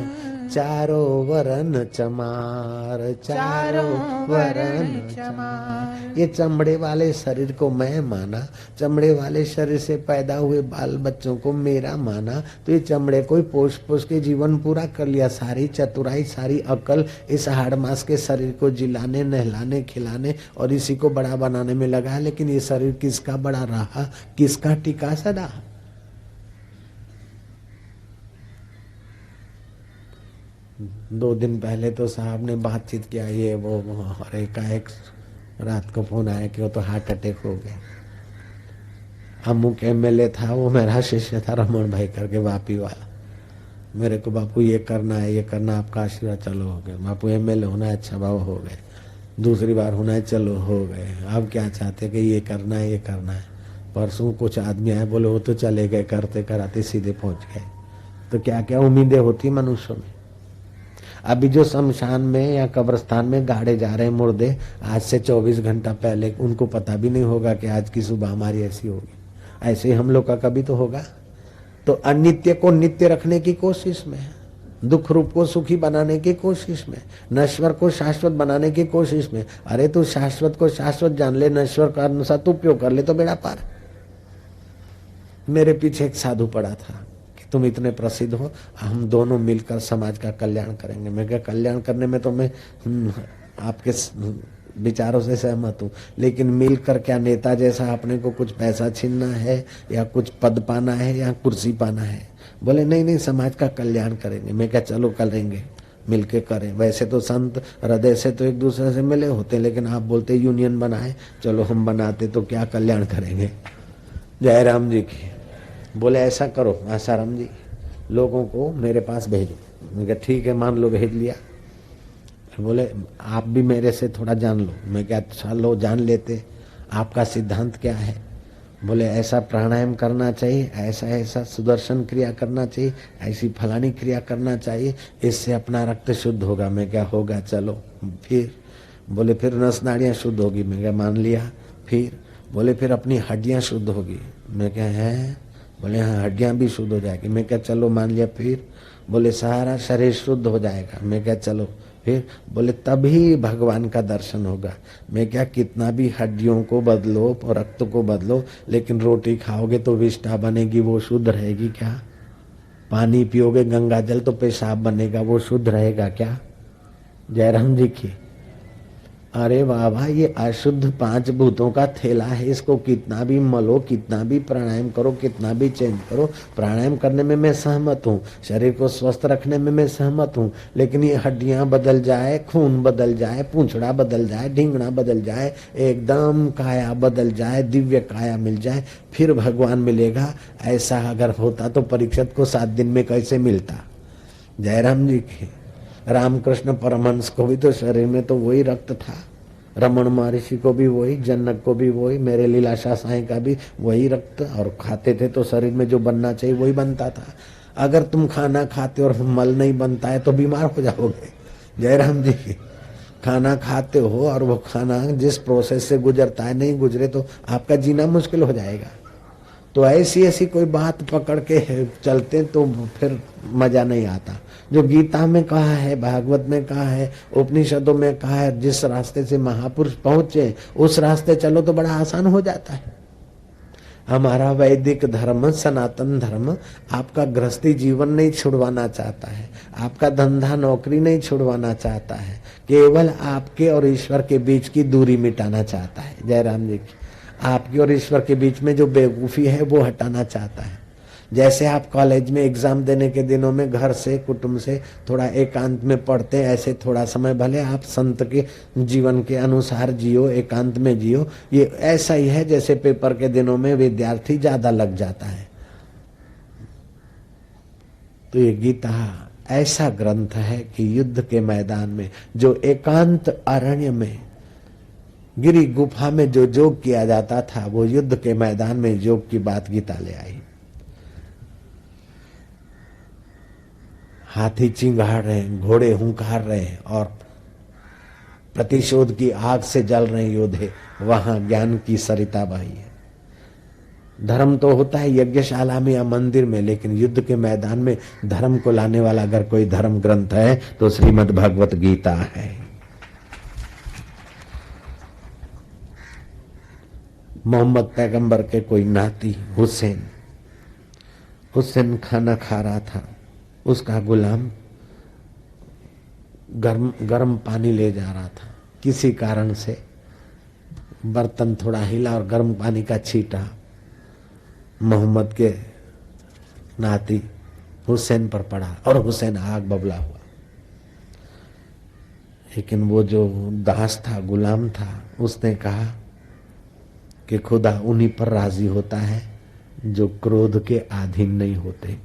चारों वरन चमार, चारों वरण चमार। ये चमड़े वाले शरीर को मैं माना, चमड़े वाले शरीर से पैदा हुए बाल बच्चों को मेरा माना, तो ये चमड़े को पोष पोष के जीवन पूरा कर लिया। सारी चतुराई सारी अकल इस हाड़ मास के शरीर को जिलाने नहलाने खिलाने और इसी को बड़ा बनाने में लगा। लेकिन ये शरीर किसका बड़ा रहा, किसका टिका सदा। दो दिन पहले तो साहब ने बातचीत किया ये वो और एकाएक रात को फोन आया कि वो तो हार्ट अटैक हो गया। अमुक एमएलए था, वो मेरा शिष्य था रमन भाई करके वापी वाला। मेरे को बापू ये करना है ये करना, आपका आशीर्वाद, चलो हो गए। बापू एमएलए होना है, अच्छा बाबू हो गए। दूसरी बार होना है, चलो हो गए। अब क्या चाहते कि ये करना है ये करना है। परसों कुछ आदमी आए, बोले वो तो चले गए, करते कराते सीधे पहुंच गए। तो क्या क्या उम्मीदें होती मनुष्य में। अभी जो शमशान में या कब्रिस्तान में गाड़े जा रहे हैं मुर्दे, आज से 24 घंटा पहले उनको पता भी नहीं होगा कि आज की सुबह हमारी ऐसी होगी। ऐसे ही हम लोग का कभी तो होगा। तो अनित्य को नित्य रखने की कोशिश में, दुख रूप को सुखी बनाने की कोशिश में, नश्वर को शाश्वत बनाने की कोशिश में। अरे तू शाश्वत को शाश्वत जान ले, नश्वर का सदुपयोग कर ले तो बेड़ा पार। मेरे पीछे एक साधु पड़ा था, तुम इतने प्रसिद्ध हो, हम दोनों मिलकर समाज का कल्याण करेंगे। मैं क्या कल्याण करने में तो मैं आपके विचारों से सहमत हूँ, लेकिन मिलकर क्या नेता जैसा अपने को कुछ पैसा छीनना है या कुछ पद पाना है या कुर्सी पाना है। बोले नहीं नहीं समाज का कल्याण करेंगे। मैं क्या चलो करेंगे, मिलके करें। वैसे तो संत हृदय से तो एक दूसरे से मिले होते, लेकिन आप बोलते यूनियन बनाए, चलो हम बनाते तो क्या कल्याण करेंगे। जय राम जी की। बोले ऐसा करो आसाराम जी, लोगों को मेरे पास भेजो। मैं कहा ठीक है, मान लो भेज लिया। बोले आप भी मेरे से थोड़ा जान लो। मैं क्या चलो जान लेते, आपका सिद्धांत क्या है। बोले ऐसा प्राणायाम करना चाहिए, ऐसा ऐसा सुदर्शन क्रिया करना चाहिए, ऐसी फलानी क्रिया करना चाहिए, इससे अपना रक्त शुद्ध होगा। मैं क्या होगा, चलो। फिर बोले फिर नस नाड़ियाँ शुद्ध होगी। मैं क्या मान लिया। फिर बोले फिर अपनी हड्डियाँ शुद्ध होगी। मैं क्या है, बोले हाँ हड्डियाँ भी शुद्ध हो जाएगी। मैं क्या चलो मान लिया। फिर बोले सारा शरीर शुद्ध हो जाएगा। मैं क्या चलो। फिर बोले तभी भगवान का दर्शन होगा। मैं क्या कितना भी हड्डियों को बदलो और रक्त को बदलो, लेकिन रोटी खाओगे तो विष्ठा बनेगी, वो शुद्ध रहेगी क्या। पानी पियोगे गंगा जल तो पेशाब बनेगा, वो शुद्ध रहेगा क्या। जयराम जी की। अरे वाह वाह, ये अशुद्ध 5 भूतों का थैला है, इसको कितना भी मलो, कितना भी प्राणायाम करो, कितना भी चेंज करो। प्राणायाम करने में मैं सहमत हूँ, शरीर को स्वस्थ रखने में मैं सहमत हूँ, लेकिन ये हड्डियां बदल जाए, खून बदल जाए, पूंछड़ा बदल जाए, ढींगना बदल जाए, एकदम काया बदल जाए, दिव्य काया मिल जाए, फिर भगवान मिलेगा। ऐसा अगर होता तो परीक्षित को 7 दिन में कैसे मिलता। जयराम जी की। रामकृष्ण परमहंस को भी तो शरीर में तो वही रक्त था, रमन महर्षि को भी वही, जनक को भी वही, मेरे लीलाशाह साईं का भी वही रक्त, और खाते थे तो शरीर में जो बनना चाहिए वही बनता था। अगर तुम खाना खाते और मल नहीं बनता है तो बीमार हो जाओगे। जयराम जी, खाना खाते हो और वो खाना जिस प्रोसेस से गुजरता है नहीं गुजरे तो आपका जीना मुश्किल हो जाएगा। तो ऐसी ऐसी कोई बात पकड़ के चलते तो फिर मजा नहीं आता। जो गीता में कहा है, भागवत में कहा है, उपनिषदों में कहा है, जिस रास्ते से महापुरुष पहुंचे उस रास्ते चलो तो बड़ा आसान हो जाता है। हमारा वैदिक धर्म, सनातन धर्म आपका गृहस्थी जीवन नहीं छुड़वाना चाहता है, आपका धंधा नौकरी नहीं छुड़वाना चाहता है, केवल आपके और ईश्वर के बीच की दूरी मिटाना चाहता है। जयराम जी की। आपकी और ईश्वर के बीच में जो बेवकूफ़ी है वो हटाना चाहता है। जैसे आप कॉलेज में एग्जाम देने के दिनों में घर से कुटुंब से थोड़ा एकांत में पढ़ते हैं, ऐसे थोड़ा समय भले आप संत के जीवन के अनुसार जियो, एकांत में जियो। ये ऐसा ही है जैसे पेपर के दिनों में विद्यार्थी ज्यादा लग जाता है। तो ये गीता ऐसा ग्रंथ है कि युद्ध के मैदान में जो एकांत अरण्य में गिरी गुफा में जो योग किया जाता था, वो युद्ध के मैदान में योग की बात गीता ले आई। हाथी चिंगाड़ रहे हैं, घोड़े हुंकार रहे हैं और प्रतिशोध की आग से जल रहे योद्धे, वहां ज्ञान की सरिता बही है। धर्म तो होता है यज्ञशाला में या मंदिर में, लेकिन युद्ध के मैदान में धर्म को लाने वाला अगर कोई धर्म ग्रंथ है तो श्रीमद् भगवत गीता है। मोहम्मद पैगंबर के कोई नाती हुसैन खाना खा रहा था, उसका गुलाम गर्म पानी ले जा रहा था। किसी कारण से बर्तन थोड़ा हिला और गर्म पानी का छींटा मोहम्मद के नाती हुसैन पर पड़ा और हुसैन आग बबला हुआ। लेकिन वो जो दास था, गुलाम था, उसने कहा कि खुदा उन्हीं पर राजी होता है जो क्रोध के अधीन नहीं होते।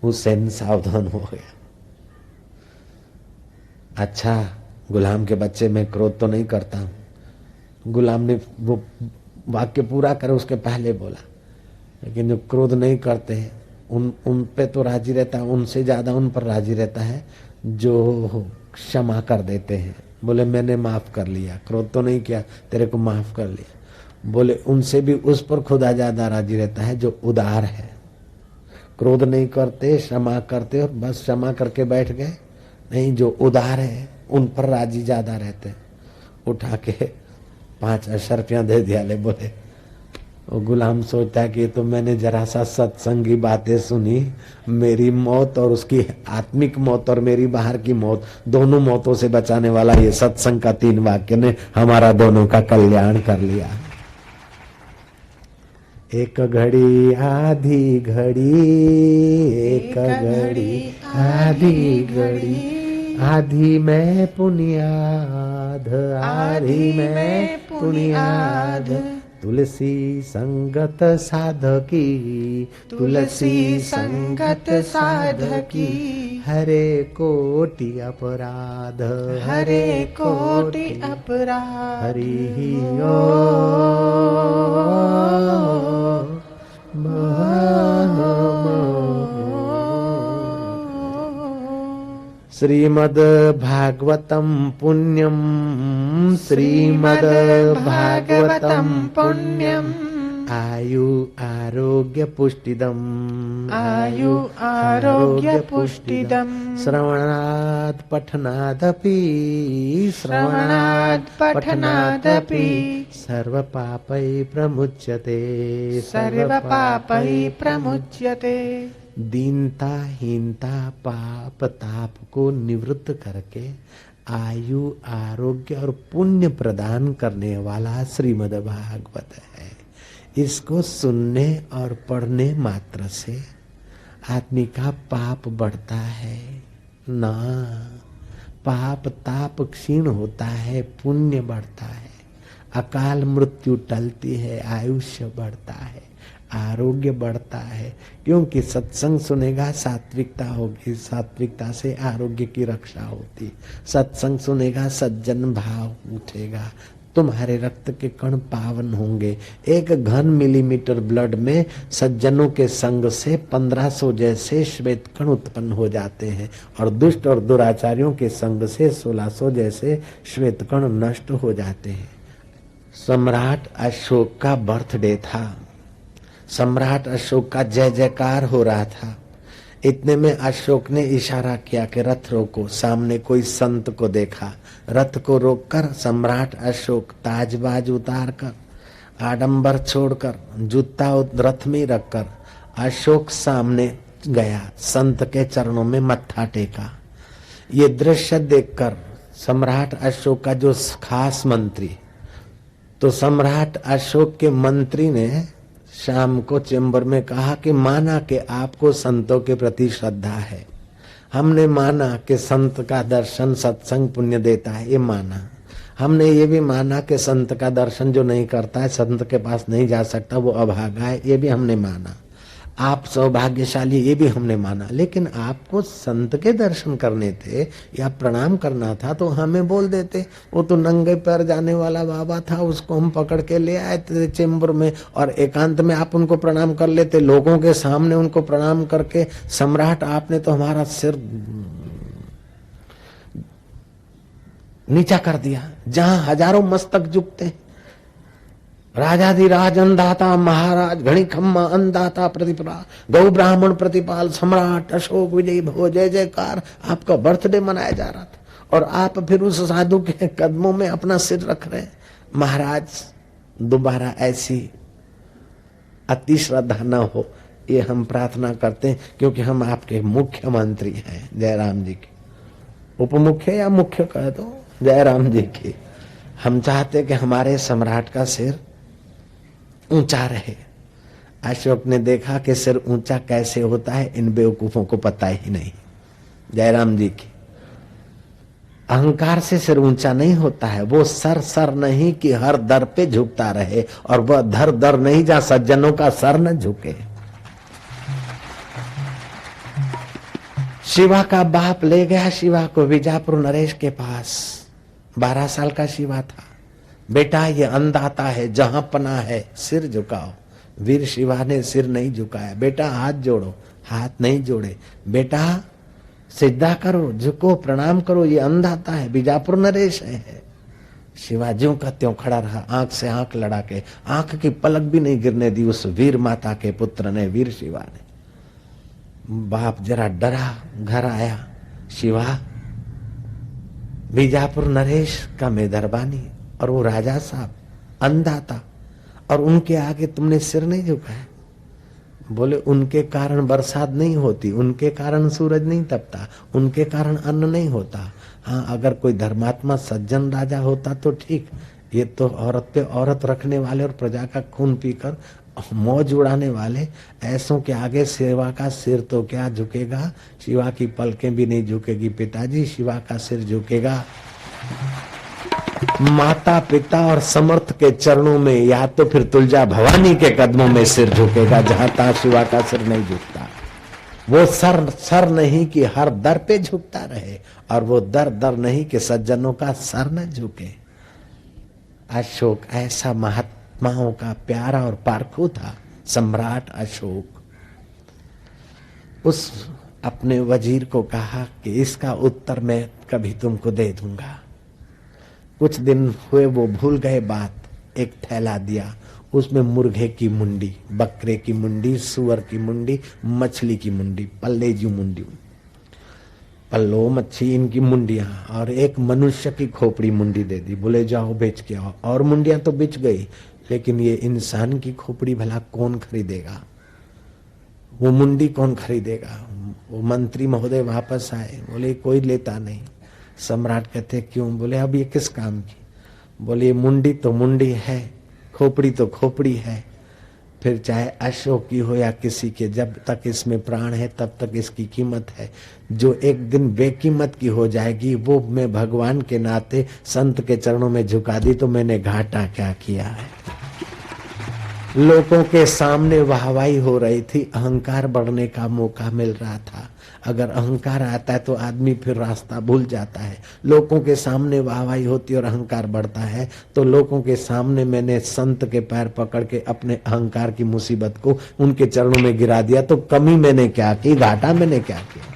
हुसैन सावधान हो गया। अच्छा, गुलाम के बच्चे, मैं क्रोध तो नहीं करता हूं। गुलाम ने वो वाक्य पूरा करे उसके पहले बोला, लेकिन जो क्रोध नहीं करते हैं उन पे तो राजी रहता है, उनसे ज्यादा उन पर राजी रहता है जो क्षमा कर देते हैं। बोले मैंने माफ कर लिया, क्रोध तो नहीं किया, तेरे को माफ कर लिया। बोले उनसे भी उस पर खुदा ज्यादा राजी रहता है जो उदार है, क्रोध नहीं करते, क्षमा करते और बस क्षमा करके बैठ गए। नहीं, जो उदार है उन पर राजी ज्यादा रहते। उठा के 5 अशर्फियां दे दिया। ले बोले, वो गुलाम सोचता है कि ये तो मैंने जरा सा सत्संगी बातें सुनी, मेरी मौत और उसकी आत्मिक मौत और मेरी बाहर की मौत, दोनों मौतों से बचाने वाला ये सत्संग का 3 वाक्य ने हमारा दोनों का कल्याण कर लिया। एक घड़ी आधी घड़ी, एक घड़ी आधी घड़ी, आधी में पुनियाद, आधी में पुनियाद, तुलसी संगत साधकी, तुलसी संगत साधकी, हरे कोटि अपराध, हरे कोटि अपराध, हरि ओ श्रीमद् भागवतम पुण्यम, श्रीमद् भागवतम पुण्यम, आयु आरोग्य पुष्टिदम, आयु आरोग्य पुष्टिदम, श्रवणात् पठनादपि, श्रवणात् पठनादपि, सर्व पापै प्रमुच्यते, सर्व पापै प्रमुच्यते। दीनता हीनता पाप ताप को निवृत्त करके आयु आरोग्य और पुण्य प्रदान करने वाला श्रीमद् भागवत है। इसको सुनने और पढ़ने मात्र से आदमी का पाप बढ़ता है ना, पाप ताप क्षीण होता है, पुण्य बढ़ता है, अकाल मृत्यु टलती है, आयुष्य बढ़ता है, आरोग्य बढ़ता है। क्योंकि सत्संग सुनेगा सात्विकता होगी, सात्विकता से आरोग्य की रक्षा होती। सत्संग सुनेगा सज्जन भाव उठेगा, तुम्हारे रक्त के कण पावन होंगे। 1 घन मिलीमीटर ब्लड में सज्जनों के संग से 1500 जैसे श्वेत कण उत्पन्न हो जाते हैं और दुष्ट और दुराचारियों के संग से 1600 जैसे श्वेत कण नष्ट हो जाते हैं। सम्राट अशोक का बर्थडे था, सम्राट अशोक का जय जयकार हो रहा था। इतने में अशोक ने इशारा किया कि रथ रोको। सामने कोई संत को देखा, रथ को रोककर सम्राट अशोक ताजबाज उतार कर, आडंबर छोड़कर, जूता रथ में रखकर अशोक सामने गया, संत के चरणों में मत्था टेका। ये दृश्य देखकर सम्राट अशोक का जो खास मंत्री, तो सम्राट अशोक के मंत्री ने शाम को चेंबर में कहा कि माना कि आपको संतों के प्रति श्रद्धा है, हमने माना कि संत का दर्शन सत्संग पुण्य देता है, ये माना। हमने ये भी माना कि संत का दर्शन जो नहीं करता है, संत के पास नहीं जा सकता, वो अभागा है, ये भी हमने माना। आप सौभाग्यशाली, ये भी हमने माना। लेकिन आपको संत के दर्शन करने थे या प्रणाम करना था तो हमें बोल देते। वो तो नंगे पैर जाने वाला बाबा था, उसको हम पकड़ के ले आए थे चेंबर में और एकांत में आप उनको प्रणाम कर लेते। लोगों के सामने उनको प्रणाम करके सम्राट आपने तो हमारा सिर नीचा कर दिया, जहां हजारों मस्तक झुकते। राजाधिराज अन्नदाता महाराज घड़ी खम्मा अन्नदाता प्रतिपला गौ ब्राह्मण प्रतिपाल सम्राट अशोक विजयी भव जय जयकार। आपका बर्थडे मनाया जा रहा था और आप फिर उस साधु के कदमों में अपना सिर रख रहे। महाराज दोबारा ऐसी अति श्रद्धा न हो, ये हम प्रार्थना करते हैं, क्योंकि हम आपके मुख्यमंत्री हैं जयराम जी के, उपमुख्य या मुख्य कह दो, जयराम जी की। हम चाहते कि हमारे सम्राट का सिर ऊंचा रहे। अशोक ने देखा कि सिर ऊंचा कैसे होता है, इन बेवकूफों को पता ही नहीं। जयराम जी की अहंकार से सिर ऊंचा नहीं होता है, वो सर नहीं कि हर दर पे झुकता रहे, और वह दर नहीं जहां सज्जनों का सर न झुके। शिवा का बाप ले गया शिवा को बीजापुर नरेश के पास। 12 साल का शिवा था। बेटा ये अन्नदाता है, जहां पना है सिर झुकाओ। वीर शिवा ने सिर नहीं झुकाया। बेटा हाथ जोड़ो, हाथ नहीं जोड़े। बेटा सिद्धा करो, झुको, प्रणाम करो, ये अन्नदाता है, बीजापुर नरेश है। शिवा ज्यों का त्यों खड़ा रहा, आंख से आंख लड़ा के, आंख की पलक भी नहीं गिरने दी उस वीर माता के पुत्र ने, वीर शिवा ने। बाप जरा डरा, घर आया। शिवा बीजापुर नरेश का मेदरबानी और वो राजा साहब अन्नदाता, और उनके आगे तुमने सिर नहीं झुकाया। बोले उनके कारण बरसात नहीं होती, उनके कारण सूरज नहीं तपता, उनके कारण अन्न नहीं होता। हाँ, अगर कोई धर्मात्मा सज्जन राजा होता तो ठीक, ये तो औरत पे औरत रखने वाले और प्रजा का खून पीकर मौज उड़ाने वाले ऐसों के आगे शिवा का सिर तो क्या झुकेगा। शिवा की पलकें भी नहीं झुकेगी पिताजी, शिवा का सिर झुकेगा माता पिता और समर्थ के चरणों में, या तो फिर तुलजा भवानी के कदमों में सिर झुकेगा, जहां तहां शिवा का सिर नहीं झुकता। वो सर नहीं कि हर दर पे झुकता रहे, और वो दर नहीं कि सज्जनों का सर न झुके। अशोक ऐसा महात्माओं का प्यारा और पारखू था, सम्राट अशोक। उस अपने वजीर को कहा कि इसका उत्तर मैं कभी तुमको दे दूंगा। कुछ दिन हुए, वो भूल गए बात। एक थैला दिया, उसमें मुर्गे की मुंडी, बकरे की मुंडी, सुअर की मुंडी, मछली की मुंडी, पल्लेजू मुंडी, पल्लो मच्छी, इनकी मुंडियां, और एक मनुष्य की खोपड़ी मुंडी दे दी। बोले जाओ बेच के आओ। और मुंडियां तो बिच गई, लेकिन ये इंसान की खोपड़ी भला कौन खरीदेगा? वो मुंडी कौन खरीदेगा? वो मंत्री महोदय वापस आए, बोले कोई लेता नहीं। सम्राट कहते क्यों? बोले अब ये किस काम की? बोले मुंडी तो मुंडी है, खोपड़ी तो खोपड़ी है, फिर चाहे अशोक की हो या किसी के, जब तक इसमें प्राण है तब तक इसकी कीमत है। जो एक दिन बेकीमत की हो जाएगी, वो मैं भगवान के नाते संत के चरणों में झुका दी तो मैंने घाटा क्या किया है। लोगों के सामने वाहवाही हो रही थी, अहंकार बढ़ने का मौका मिल रहा था। अगर अहंकार आता है तो आदमी फिर रास्ता भूल जाता है। लोगों के सामने वाहवाही होती और अहंकार बढ़ता है, तो लोगों के सामने मैंने संत के पैर पकड़ के अपने अहंकार की मुसीबत को उनके चरणों में गिरा दिया। तो कमी मैंने क्या की, घाटा मैंने क्या किया?